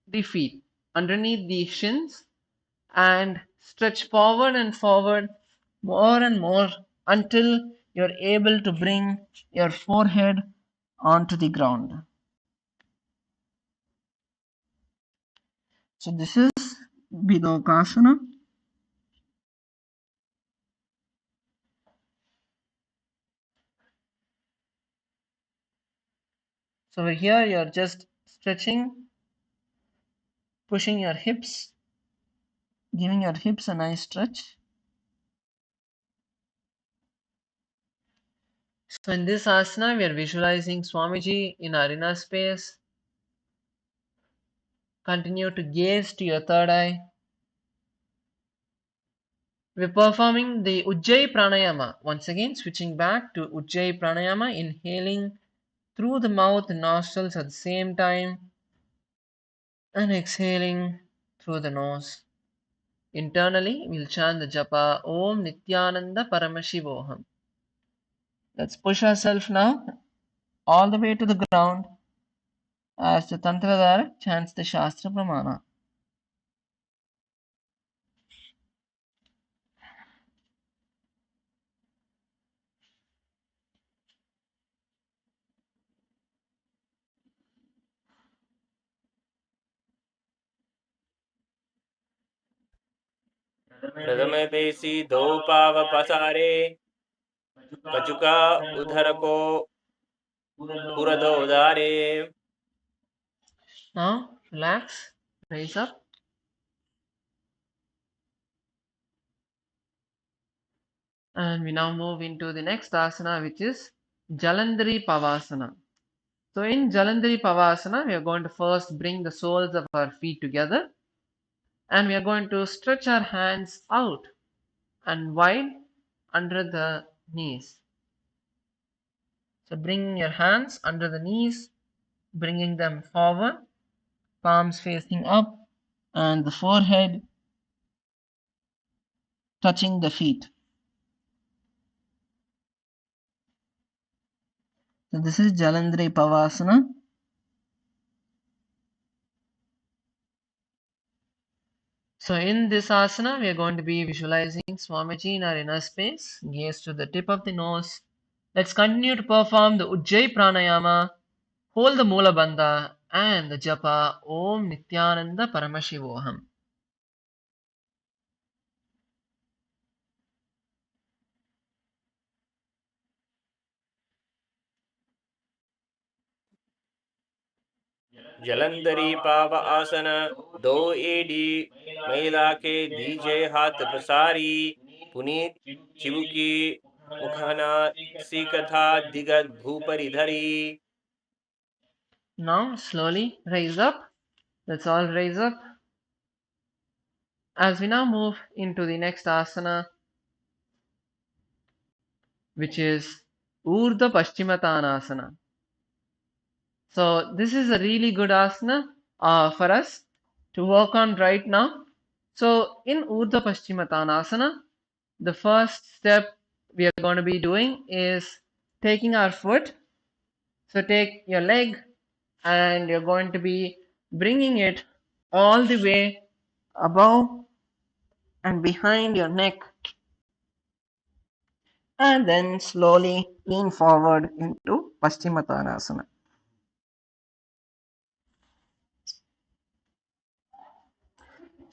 Speaker 2: the feet, underneath the shins, and stretch forward and forward more and more until you're able to bring your forehead onto the ground. So this is Bidokasana. So over here you're just stretching, pushing your hips, giving your hips a nice stretch. So in this asana, we are visualizing Swamiji in our inner space. Continue to gaze to your third eye. We're performing the Ujjayi Pranayama. Once again, switching back to Ujjayi Pranayama, inhaling through the mouth and nostrils at the same time, and exhaling through the nose. Internally, we'll chant the japa Om Nithyananda Paramashivoham. Let's push ourselves now all the way to the ground as the Tantradhara chants the Shastra Pramana.
Speaker 1: प्रथम पेशी दो पाव पसारे कचुका उधर को पुरदो उदारे.
Speaker 2: Now, relax, raise up. And we now move into the next asana, which is Jalandhari Pavasana. So in Jalandhari Pavasana, we are going to first bring the soles of our feet together, and we are going to stretch our hands out and wide under the knees. So bring your hands under the knees, bringing them forward, palms facing up, and the forehead touching the feet. So this is Jalandhari Pavasana. So in this asana, we are going to be visualizing Swamiji in our inner space. Gaze to the tip of the nose. Let's continue to perform the Ujjayi Pranayama. Hold the Mula Bandha and the Japa Om Nithyananda Paramashivoham.
Speaker 1: Jalandhari पाव आसन, दो AD महिला के दीजे हाथ प्रसारी, पुनीत चिबुकी मुखना सी कथा दिगत भूपरि धरी.
Speaker 2: Now slowly raise up. Let's all raise up. As we now move into the next asana, which is Urdhva Paschimottanasana. So this is a really good asana for us to work on right now. So in Urdhva Paschimottanasana, the first step we are going to be doing is taking our foot. So take your leg and you're going to be bringing it all the way above and behind your neck, and then slowly lean forward into Paschimottanasana.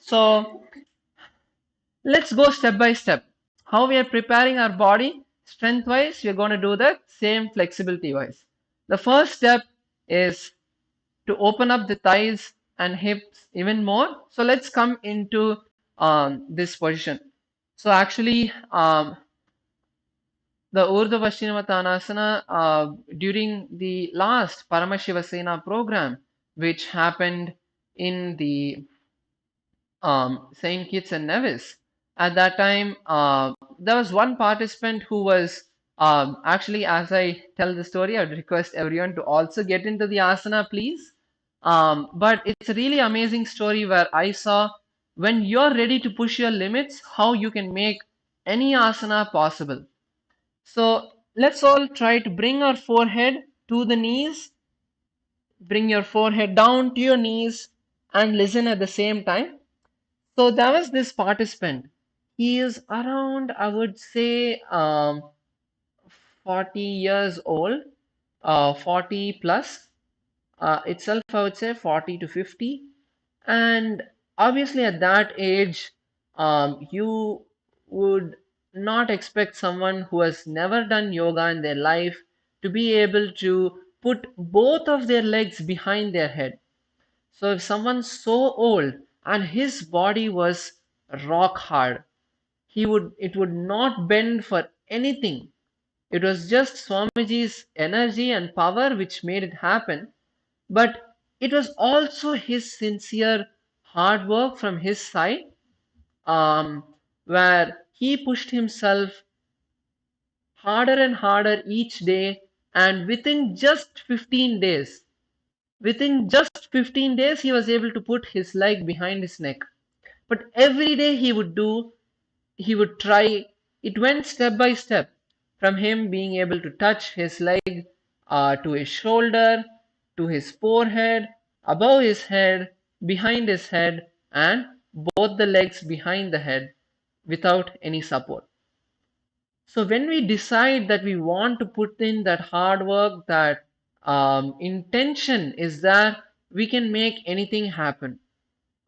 Speaker 2: So let's go step by step. How we are preparing our body strength wise, we are going to do that same flexibility wise. The first step is to open up the thighs and hips even more. So let's come into this position. So actually, the Urdhva Paschimottanasana during the last Paramashivasena program, which happened in the St. Kitts and Nevis. At that time, there was one participant who was actually, as I tell the story, I'd request everyone to also get into the asana, please. But it's a really amazing story where I saw when you're ready to push your limits, how you can make any asana possible. So let's all try to bring our forehead to the knees, bring your forehead down to your knees, and listen at the same time. So there was this participant. He is around, I would say, 40 years old, 40 plus. Itself, I would say 40 to 50. And obviously, at that age, you would not expect someone who has never done yoga in their life to be able to put both of their legs behind their head. So if someone's so old and his body was rock hard, it would not bend for anything. It was just Swamiji's energy and power which made it happen. But it was also his sincere hard work from his side, um, where he pushed himself harder and harder each day, and within just 15 days, he was able to put his leg behind his neck. But every day he would try, it went step by step from him being able to touch his leg to his shoulder, to his forehead, above his head, behind his head, and both the legs behind the head without any support. So when we decide that we want to put in that hard work, that intention is there, we can make anything happen.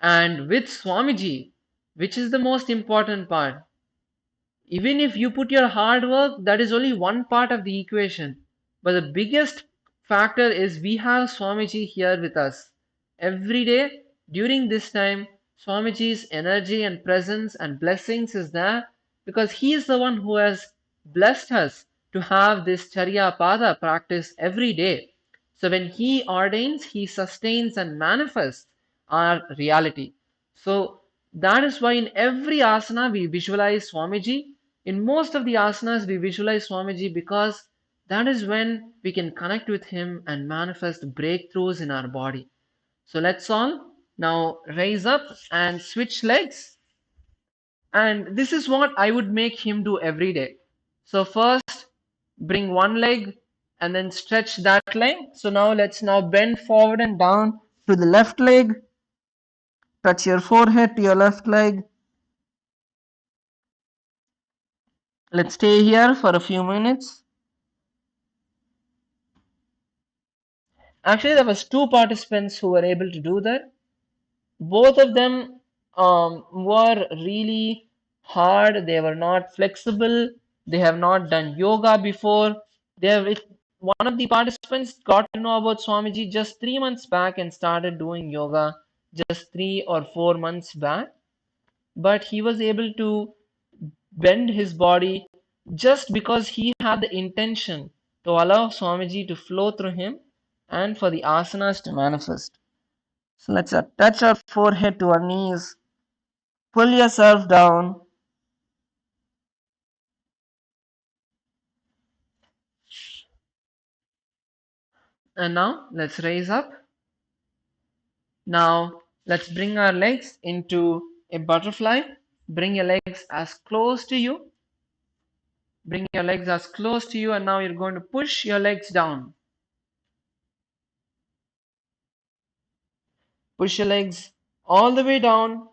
Speaker 2: And with Swamiji, which is the most important part, even if you put your hard work, that is only one part of the equation. But the biggest factor is we have Swamiji here with us. Every day during this time, Swamiji's energy and presence and blessings is there because he is the one who has blessed us to have this Charya Pada practice every day. So when he ordains, he sustains and manifests our reality. So that is why in every asana we visualize Swamiji. In most of the asanas we visualize Swamiji because that is when we can connect with him and manifest breakthroughs in our body. So let's all now raise up and switch legs. And this is what I would make him do every day. So first bring one leg and then stretch that leg. So now let's now bend forward and down to the left leg. Touch your forehead to your left leg. Let's stay here for a few minutes. Actually, there was two participants who were able to do that. Both of them were really hard. They were not flexible. They have not done yoga before. They have one of the participants got to know about Swamiji just 3 months back and started doing yoga just 3 or 4 months back. But he was able to bend his body just because he had the intention to allow Swamiji to flow through him and for the asanas to manifest. So let's touch our forehead to our knees, pull yourself down, and now let's raise up. Now let's bring our legs into a butterfly. Bring your legs as close to you. Bring your legs as close to you, and now you're going to push your legs down. Push your legs all the way down.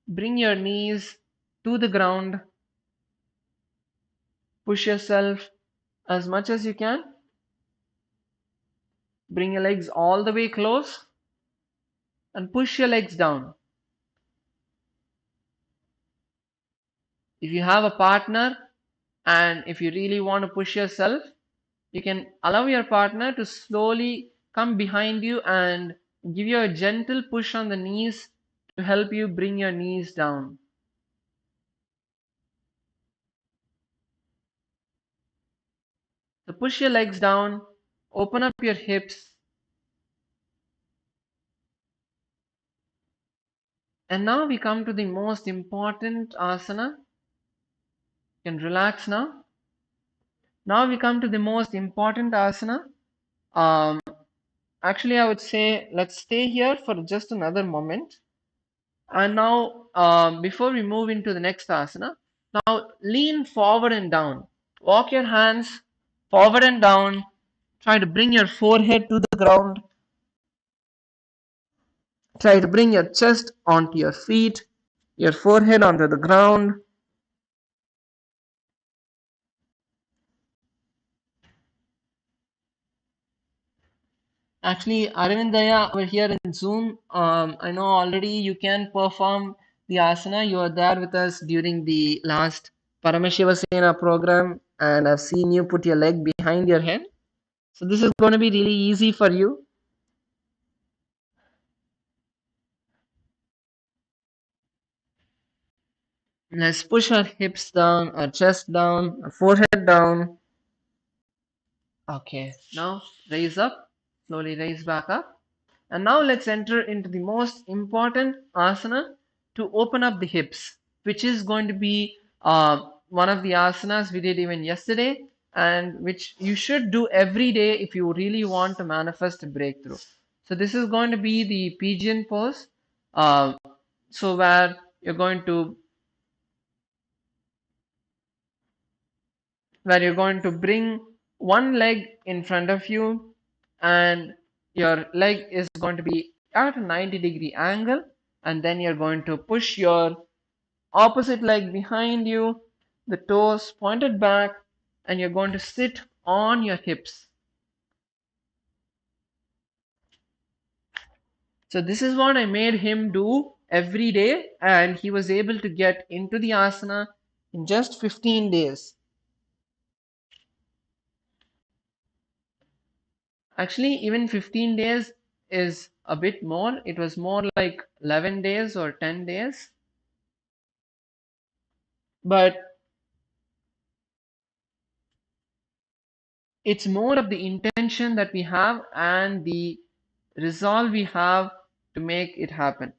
Speaker 2: Bring your knees to the ground. Push yourself as much as you can. Bring your legs all the way close and push your legs down. If you have a partner and if you really want to push yourself, you can allow your partner to slowly come behind you and give you a gentle push on the knees to help you bring your knees down. So push your legs down, open up your hips, and now we come to the most important asana. You can relax now. Now we come to the most important asana. Um, Actually, I would say let's stay here for just another moment. And now, before we move into the next asana, now lean forward and down. Walk your hands forward and down. Try to bring your forehead to the ground. Try to bring your chest onto your feet, your forehead onto the ground. Actually, Arvindaya over here in Zoom, I know already you can perform the asana. You were there with us during the last Parameshivasena program, and I've seen you put your leg behind your head. So this is going to be really easy for you. Let's push our hips down, our chest down, our forehead down. Okay, now raise up, slowly raise back up. And now let's enter into the most important asana to open up the hips, which is going to be one of the asanas we did even yesterday and which you should do every day if you really want to manifest a breakthrough. So this is going to be the pigeon pose. Uh, so where you're going to bring one leg in front of you and your leg is going to be at a 90-degree angle, and then you're going to push your opposite leg behind you, the toes pointed back, and you're going to sit on your hips. So this is what I made him do every day, and he was able to get into the asana in just 15 days. Actually, even 15 days is a bit more. It was more like 11 days or 10 days. But it's more of the intention that we have and the resolve we have to make it happen.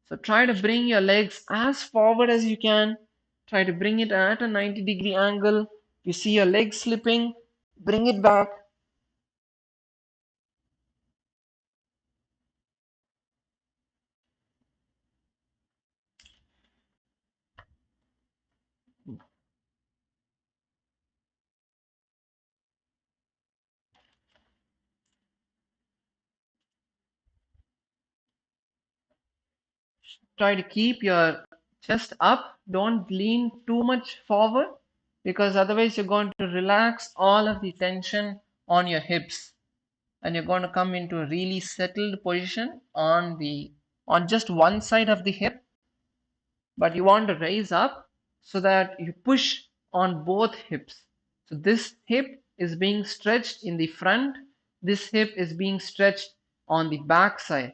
Speaker 2: So try to bring your legs as forward as you can. Try to bring it at a 90-degree angle. You see your legs slipping, bring it back. Try to keep your chest up. Don't lean too much forward because otherwise you're going to relax all of the tension on your hips and you're going to come into a really settled position on just one side of the hip, but you want to raise up so that you push on both hips. So this hip is being stretched in the front, this hip is being stretched on the back side.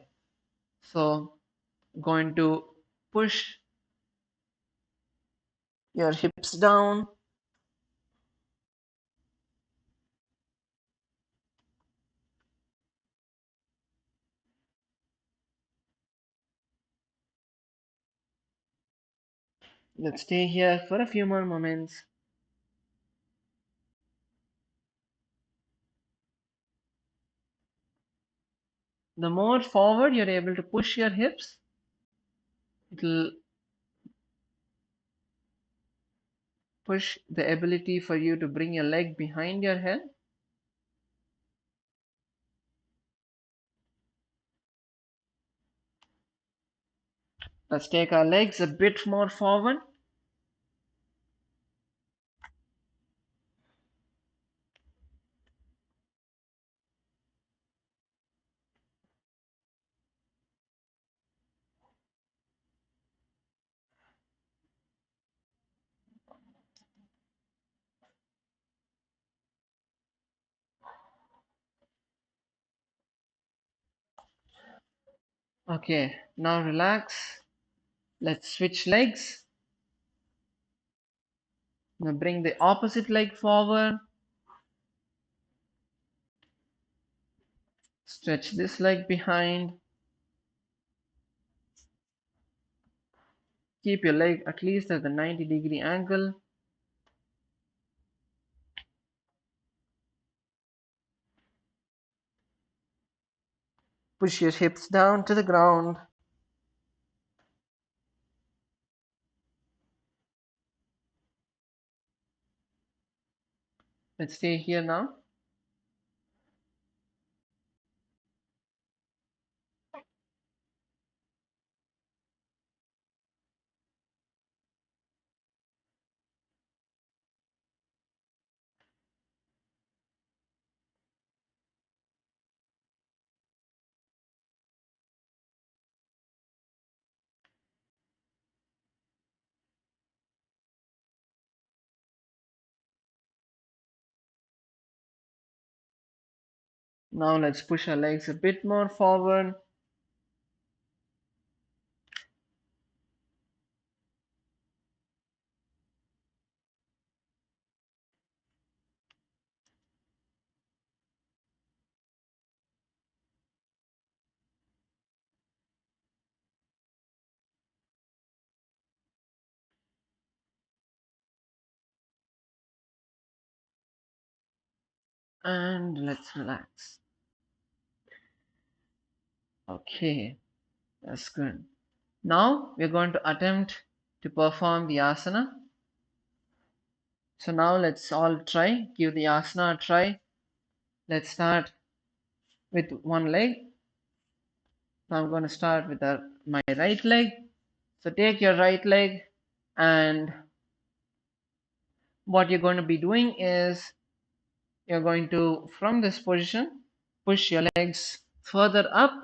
Speaker 2: So going to push your hips down. Let's stay here for a few more moments. The more forward you're able to push your hips, it'll push the ability for you to bring your leg behind your head. Let's take our legs a bit more forward. Okay, now relax. Let's switch legs. Now bring the opposite leg forward. Stretch this leg behind. Keep your leg at least at the 90-degree angle. Push your hips down to the ground. Let's stay here now. Now let's push our legs a bit more forward. And let's relax. Okay, that's good. Now we're going to attempt to perform the asana. So now let's all try, give the asana a try. Let's start with one leg. So I'm going to start with my right leg. So take your right leg, and what you're going to be doing is you're going to, from this position, push your legs further up.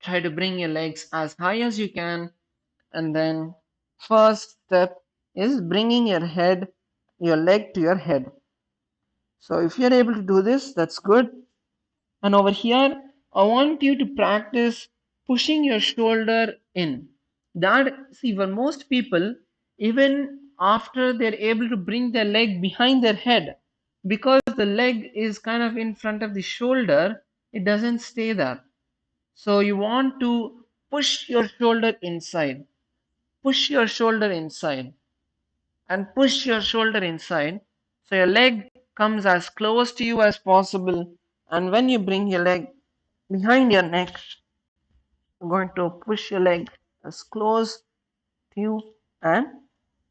Speaker 2: Try to bring your legs as high as you can, and then first step is bringing your leg to your head. So if you're able to do this, that's good. And over here, I want you to practice pushing your shoulder in. That, see, for most people, even after they're able to bring their leg behind their head, because the leg is kind of in front of the shoulder, it doesn't stay there. So you want to push your shoulder inside, push your shoulder inside, and push your shoulder inside. So your leg comes as close to you as possible. And when you bring your leg behind your neck, you're going to push your leg as close to you and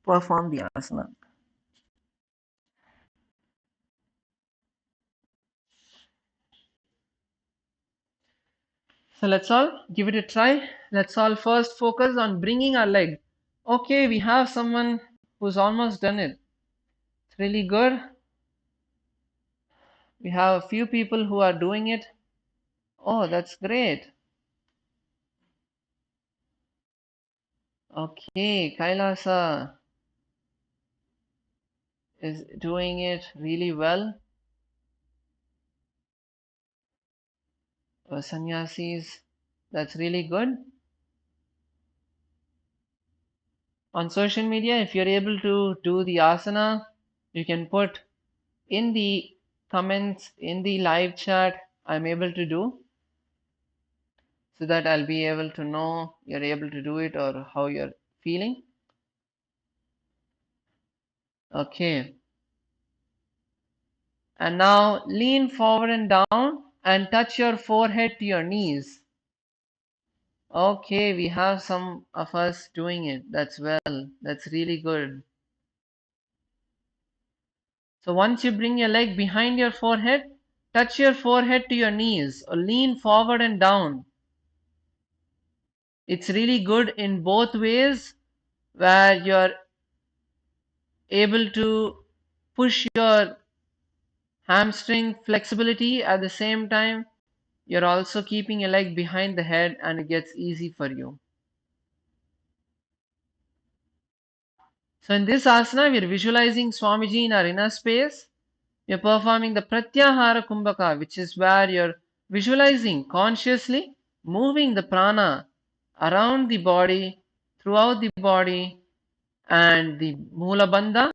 Speaker 2: perform the asana. So let's all give it a try. Let's all first focus on bringing our leg. Okay, we have someone who's almost done it. It's really good. We have a few people who are doing it. Oh, that's great. Okay, Kailasa is doing it really well. Sannyasis, that's really good. On social media, if you're able to do the asana, you can put in the comments in the live chat, I'm able to do, so that I'll be able to know you're able to do it or how you're feeling. Okay. And now lean forward and down and touch your forehead to your knees. Okay, we have some of us doing it. That's well. That's really good. So once you bring your leg behind your forehead, touch your forehead to your knees or lean forward and down. It's really good in both ways, where you're able to push your hamstring flexibility at the same time. You're also keeping your leg behind the head and it gets easy for you. So in this asana, we are visualizing Swamiji in our inner space. We are performing the Pratyahara Kumbhaka, which is where you're visualizing consciously moving the prana around the body, throughout the body, and the Mula Bandha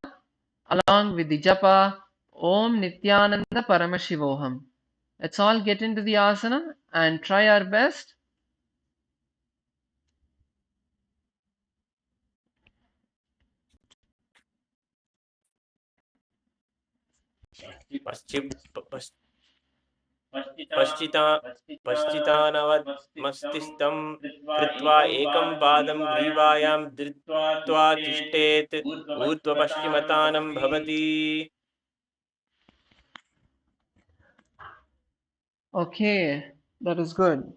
Speaker 2: along with the Japa Om Nithyananda Paramashivoham. Let's all get into the asana and try our best.
Speaker 1: पश्चिम पश्चिता पश्चितानवमस्तिष्ठं कृत्वा एकं पादं ग्रीवायां धृत्वा तिष्ठेत् ऊर्ध्वपश्चिमतानं भवति.
Speaker 2: Okay, that is good.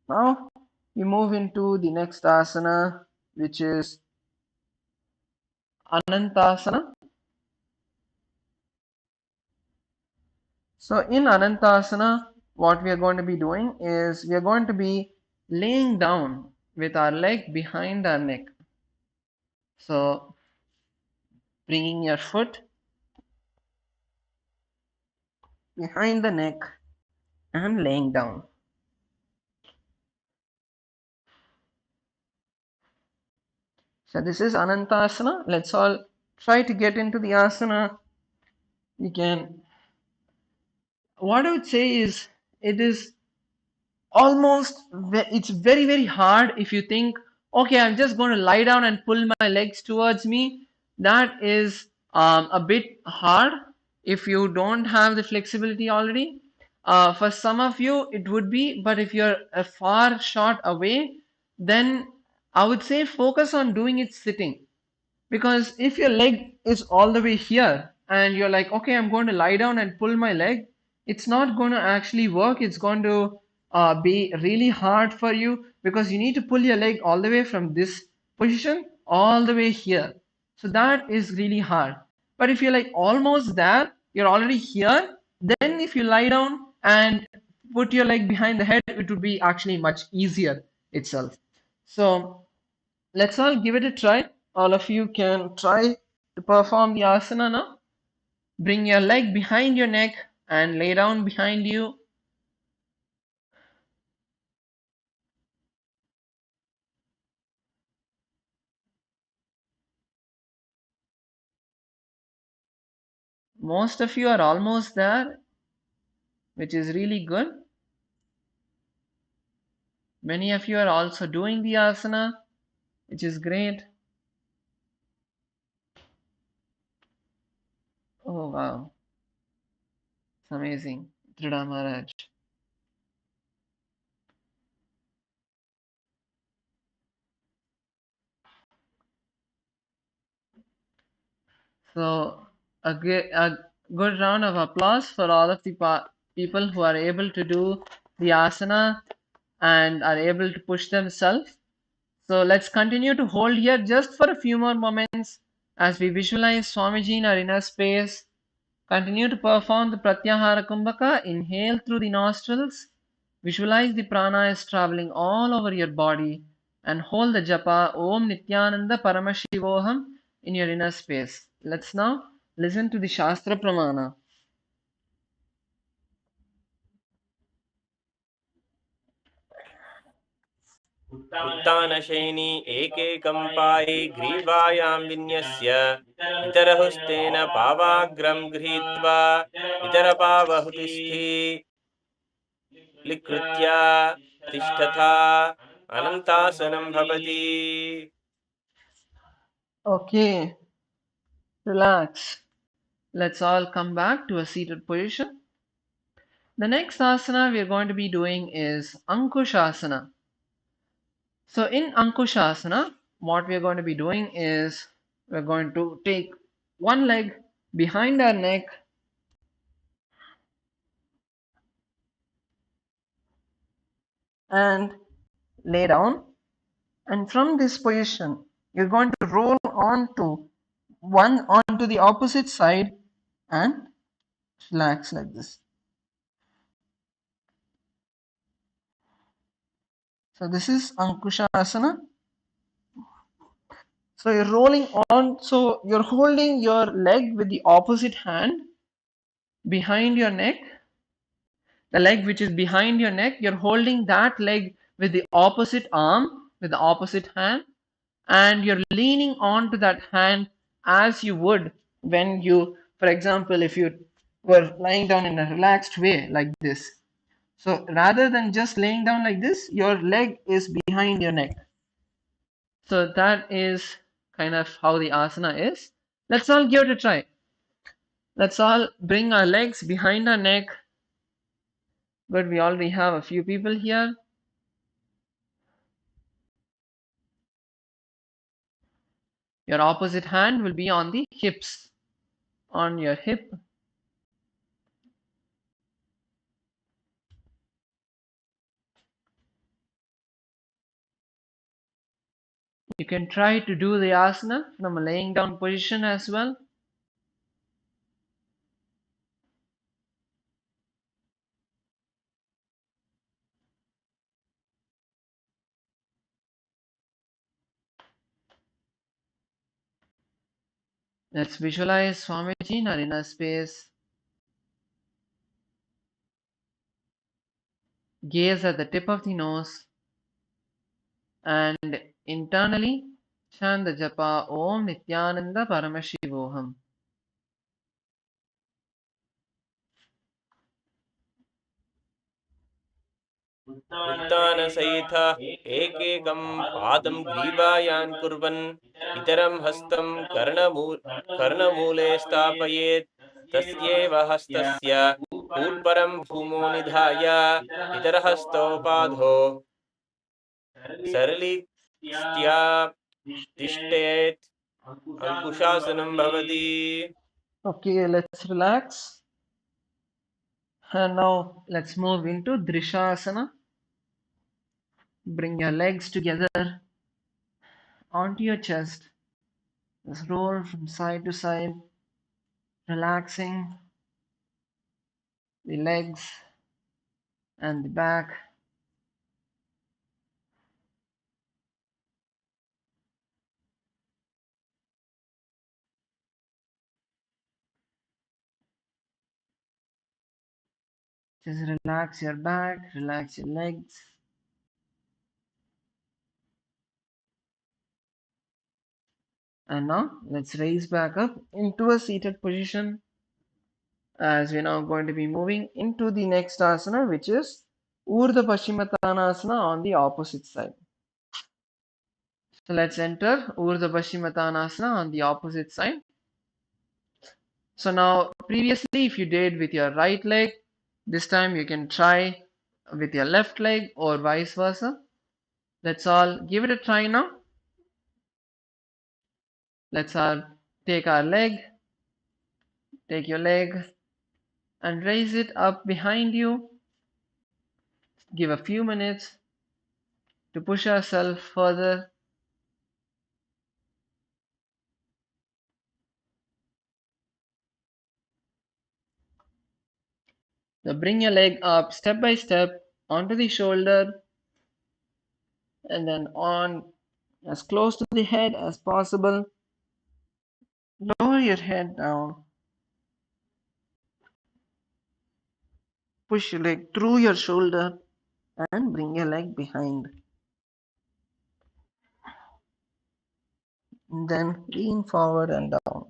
Speaker 2: Now we move into the next asana, which is Anantasana. So in Anantasana, what we are going to be doing is we are going to be laying down with our leg behind our neck. So bringing your foot behind the neck and laying down. So this is Anantasana. Let's all try to get into the asana. We can, what I would say is, it is almost, it's very hard if you think, okay, I'm just going to lie down and pull my legs towards me. That is a bit hard if you don't have the flexibility already. For some of you it would be, but if you're a far shot away, then I would say focus on doing it sitting. Because if your leg is all the way here and you're like, okay, I'm going to lie down and pull my leg, it's not going to actually work. It's going to be really hard for you, because you need to pull your leg all the way from this position all the way here. So that is really hard. But if you're like almost there, you're already here, then if you lie down and put your leg behind the head, it would be actually much easier itself. So let's all give it a try. All of you can try to perform the asana now. Bring your leg behind your neck and lay down behind you. Most of you are almost there, which is really good. Many of you are also doing the asana, which is great. Oh wow, it's amazing. Trida Maharaj. So a good round of applause for all of the people who are able to do the asana and are able to push themselves. So let's continue to hold here just for a few more moments as we visualize Swamiji in our inner space. Continue to perform the Pratyahara Kumbhaka. Inhale through the nostrils. Visualize the prana is traveling all over your body and hold the japa Om Nithyananda Paramashivoham in your inner space. Let's now Listen to the Shastra Pramana.
Speaker 1: उत्तानशयनी एकैकं पाये ग्रीवायां विन्यस्य इतरहुस्तेन पावाग्रं गृहीत्वा इतरपावहुतिस्थि लिकृत्य तिष्ठता अनन्तासनं भवति.
Speaker 2: Okay, relax. Let's all come back to a seated position. The next asana we are going to be doing is Ankushasana. So in Ankushasana, what we are going to be doing is we're going to take one leg behind our neck and lay down, and from this position you're going to roll onto the opposite side and relax like this. So this is Ankushasana. So you're rolling on, so you're holding your leg with the opposite hand behind your neck. The leg which is behind your neck, you're holding that leg with the opposite arm, with the opposite hand, and you're leaning on to that hand as you would when you, for example, if you were lying down in a relaxed way like this. So rather than just laying down like this, your leg is behind your neck. So that is kind of how the asana is. Let's all give it a try. Let's all bring our legs behind our neck. Good, we already have a few people here. Your opposite hand will be on the hips, on your hip. You can try to do the asana from a laying down position as well. Let's visualize Swamiji in our inner space. Gaze at the tip of the nose and internally chant the japa Om Nithyananda Paramashivoham.
Speaker 1: उत्तानसहित एकैकं पादं ग्रीवायान् कुर्वन् इतरं हस्तं कर्णमूले स्थापयेत्. तस्यैव हस्तस्य ऊर्ध्वं भूमौ निधाय इतरहस्तौ पादौ सरलीक्ष्या तिष्ठेत्. अंकुशासनं भवति.
Speaker 2: Okay, let's relax. And now let's move into Drishasana. Bring your legs together onto your chest. Just roll from side to side, relaxing the legs and the back. Just relax your back, relax your legs. And now let's raise back up into a seated position as we're now going to be moving into the next asana, which is Urdhva Paschimottanasana on the opposite side. So let's enter Urdhva Paschimottanasana on the opposite side. So now previously if you did with your right leg, this time you can try with your left leg or vice versa. Let's all give it a try now. Let's all take our leg, take your leg and raise it up behind you. Give a few minutes to push ourselves further. So bring your leg up step by step onto the shoulder and then on as close to the head as possible. Lower your head down
Speaker 4: Push your leg through your shoulder and bring your leg behind. Then lean forward and down.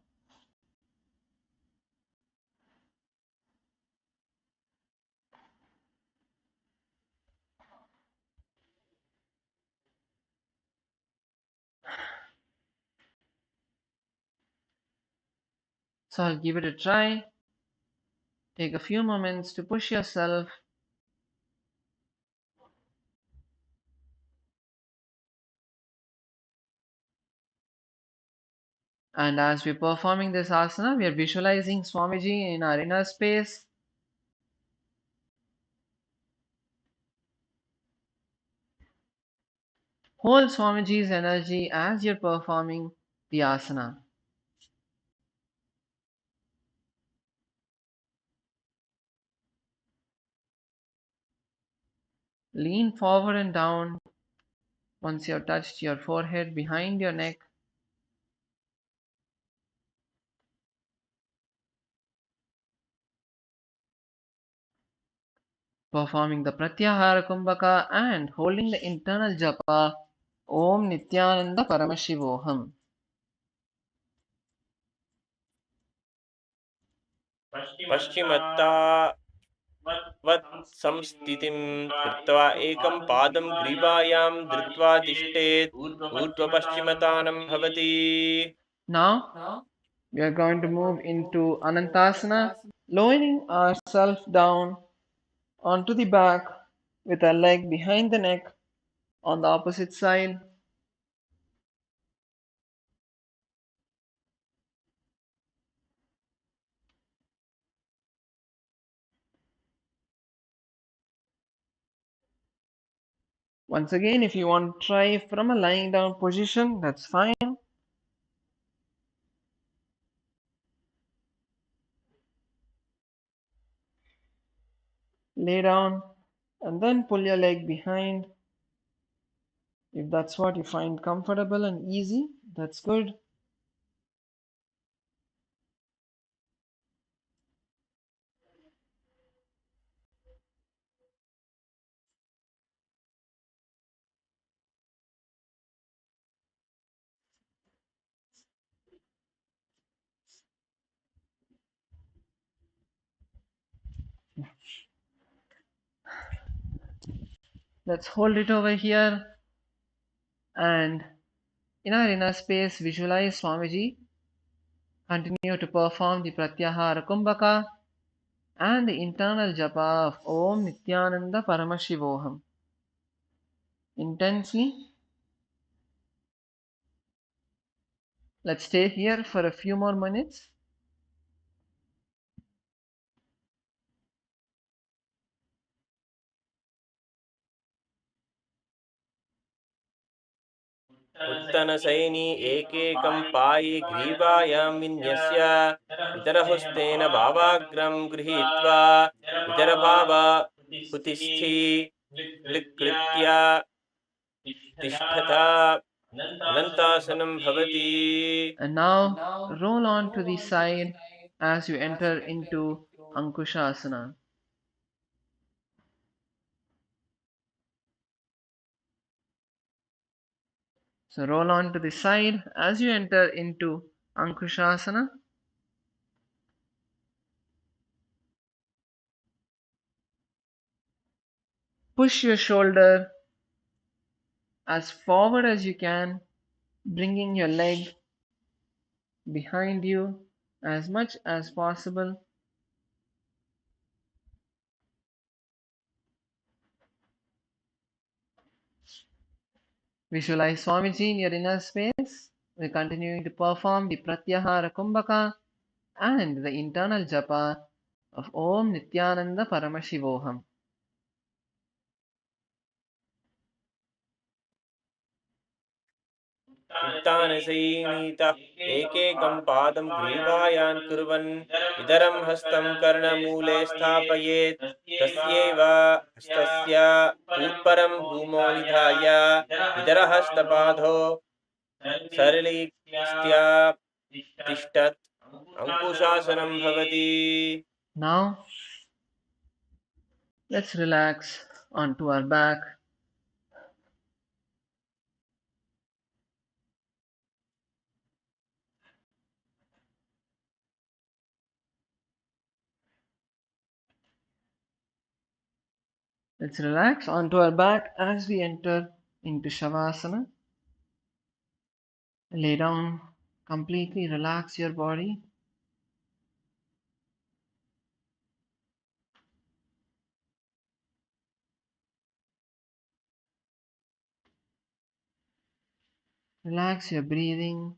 Speaker 2: So I'll give it a try. Take a few moments to push yourself. And as we're performing this asana, we are visualizing Swamiji in our inner space. Hold Swamiji's energy as you're performing the asana. Lean forward and down once you've touched your forehead behind your neck. Performing the Pratyahara Kumbhaka and holding the internal japa Om Nithyananda Paramashivoham.
Speaker 1: पश्चिमत्ता वत् संस्थितिं कृत्वा एकं पादं ग्रीवायां धृत्वा तिष्ठेत् ऊर्ध्वपश्चिमतानं भवति.
Speaker 2: Now we are going to move into Anantasana, lowering ourselves down onto the back with our leg behind the neck on the opposite side. Once again, if you want to try from a lying down position, that's fine. Lay down and then pull your leg behind. If that's what you find comfortable and easy, that's good. Let's hold it over here and in our inner space visualize Swamiji. Continue to perform the Pratyahara Kumbhaka and the internal japa of Om Nithyananda Paramashivoham. Intensely. Let's stay here for a few more minutes.
Speaker 1: उत्तनसैनी एकैकं पायि ग्रीवायां विन्यस्य इतरहस्तेन भावाग्रं गृहीत्वा इतरभावा कुतिस्थि क्लिक्कृत्य तिष्ठता अनन्तासनं भवति.
Speaker 2: And now roll on to the side as you enter into Ankushasana. So roll on to the side as you enter into Ankushasana. Push your shoulder as forward as you can, bringing your leg behind you as much as possible. Visualize Swamiji in your inner space. We're continuing to perform the Pratyahara Kumbhaka and the internal japa of Om Nithyananda Paramashivoham.
Speaker 1: उत्तानसैनीतः एकैकं पादं ग्रीवायान् कुर्वन् इतरं हस्तं कर्णमूले स्थापयेत्. तस्यैव हस्तस्य उत्परं भूमौ निधाय इतरहस्तपादौ सरलीक्ष्या तिष्ठत् अंकुशासनं भवति.
Speaker 2: Now Let's relax onto our back. Let's relax onto our back as we enter into Shavasana. Lay down, completely relax your body. Relax your breathing.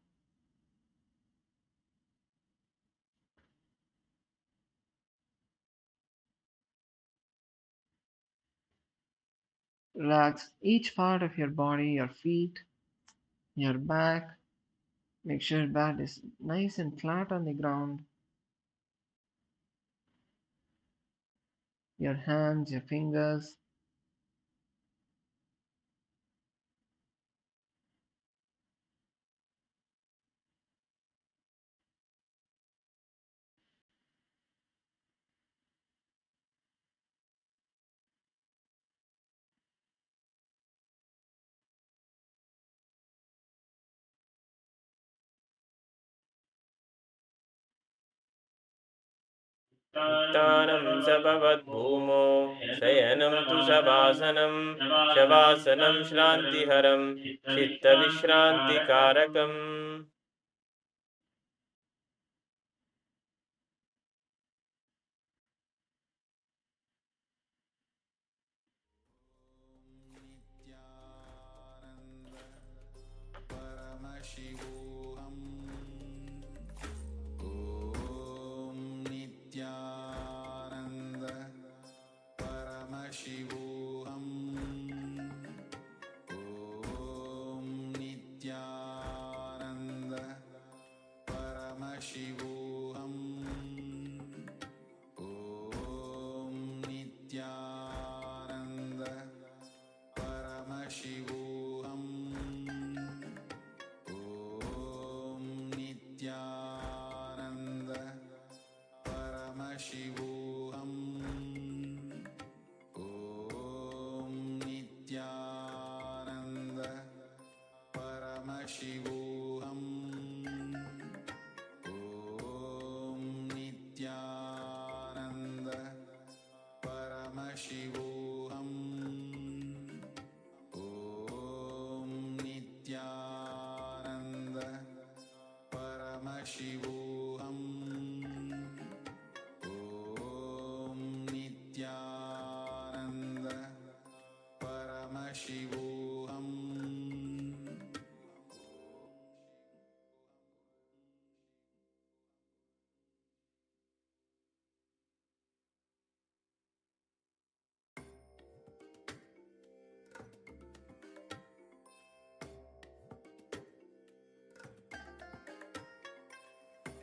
Speaker 2: Relax each part of your body, your feet, your back. Make sure your back is nice and flat on the ground. Your hands, your fingers.
Speaker 1: उत्थानं सभवद्भूमौ शयनं तु शवासनं शवासनं श्रान्तिहरं चित्तविश्रान्तिकारकम्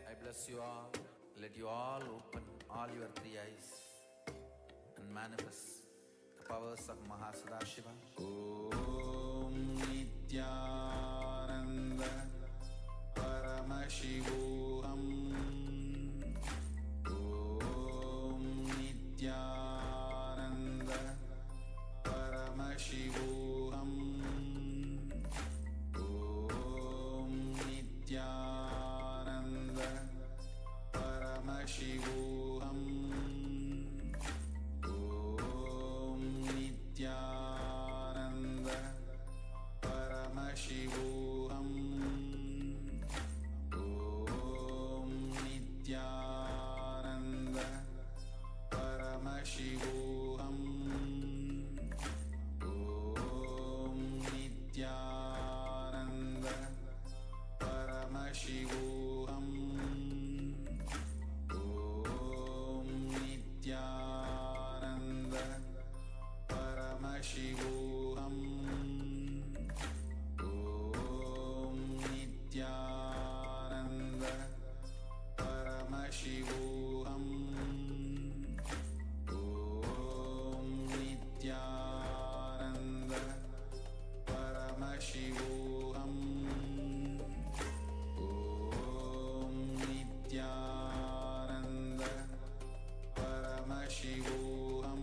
Speaker 5: I bless you all. Let you all open all your three eyes and manifest the powers of Mahasadashiva. Om Nithyananda Paramashivoham. Om Nithyananda Paramashivoham. Om Nithyananda Paramashivoham. Om Nithyananda Paramashivoham. Om Nithyananda Paramashivoham. Om Nithyananda Paramashivoham. Om Nithyananda Paramashivoham. Om Nithyananda Paramashivoham. Om Nithyananda Paramashivoham. Om Nithyananda Paramashivoham.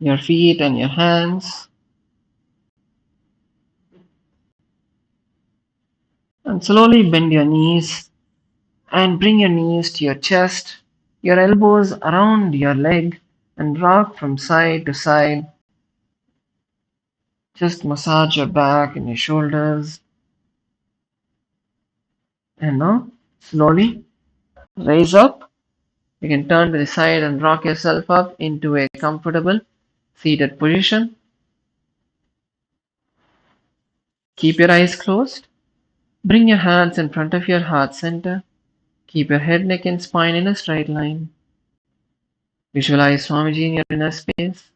Speaker 2: your feet and your hands. And slowly bend your knees and bring your knees to your chest, your elbows around your leg, and rock from side to side. Just massage your back and your shoulders. And now, slowly raise up. You can turn to the side and rock yourself up into a comfortable seated position. Keep your eyes closed. Bring your hands in front of your heart center. Keep your head, neck, and spine in a straight line. Visualize Swamiji in your inner space.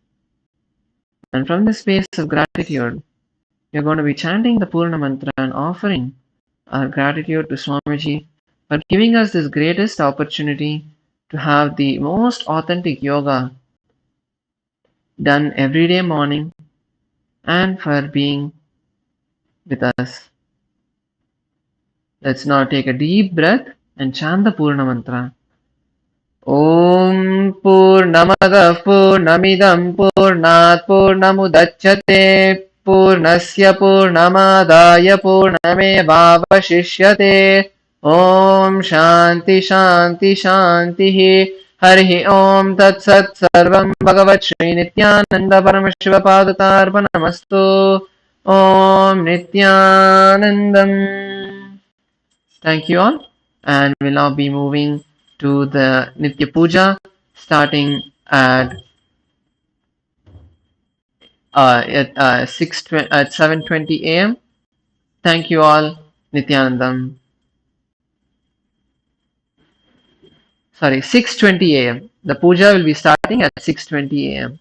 Speaker 2: And from the space of gratitude, you're going to be chanting the Purna Mantra and offering our gratitude to Swamiji for giving us this greatest opportunity to have the most authentic yoga done every day morning and for being with us. Let's now take a deep breath and chant the Purna Mantra. Om Purnamadav Purnamidam Purnat Purnamudachyate Purnasya Purnamadaya Purnamevavashishyate Om Shanti Shanti Shanti Harihi Om Tat Sat Sarvam Bhagavat Shri Nithyananda Paramashiva Padutarpanamastu Om Nithyanandam. Thank you all, and we'll now be moving to the Nitya Puja starting at 7:20 a.m. Thank you all, Nityanandam. Sorry, 6:20 a.m. The puja will be starting at 6:20 a.m.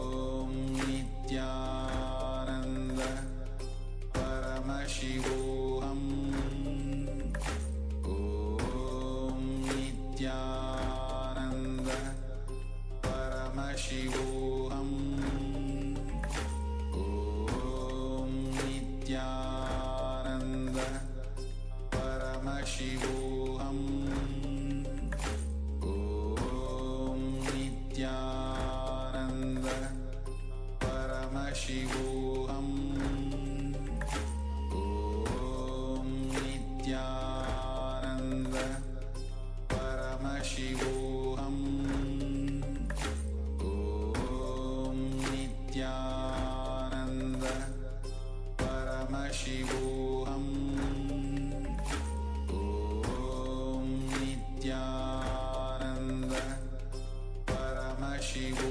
Speaker 5: Shivo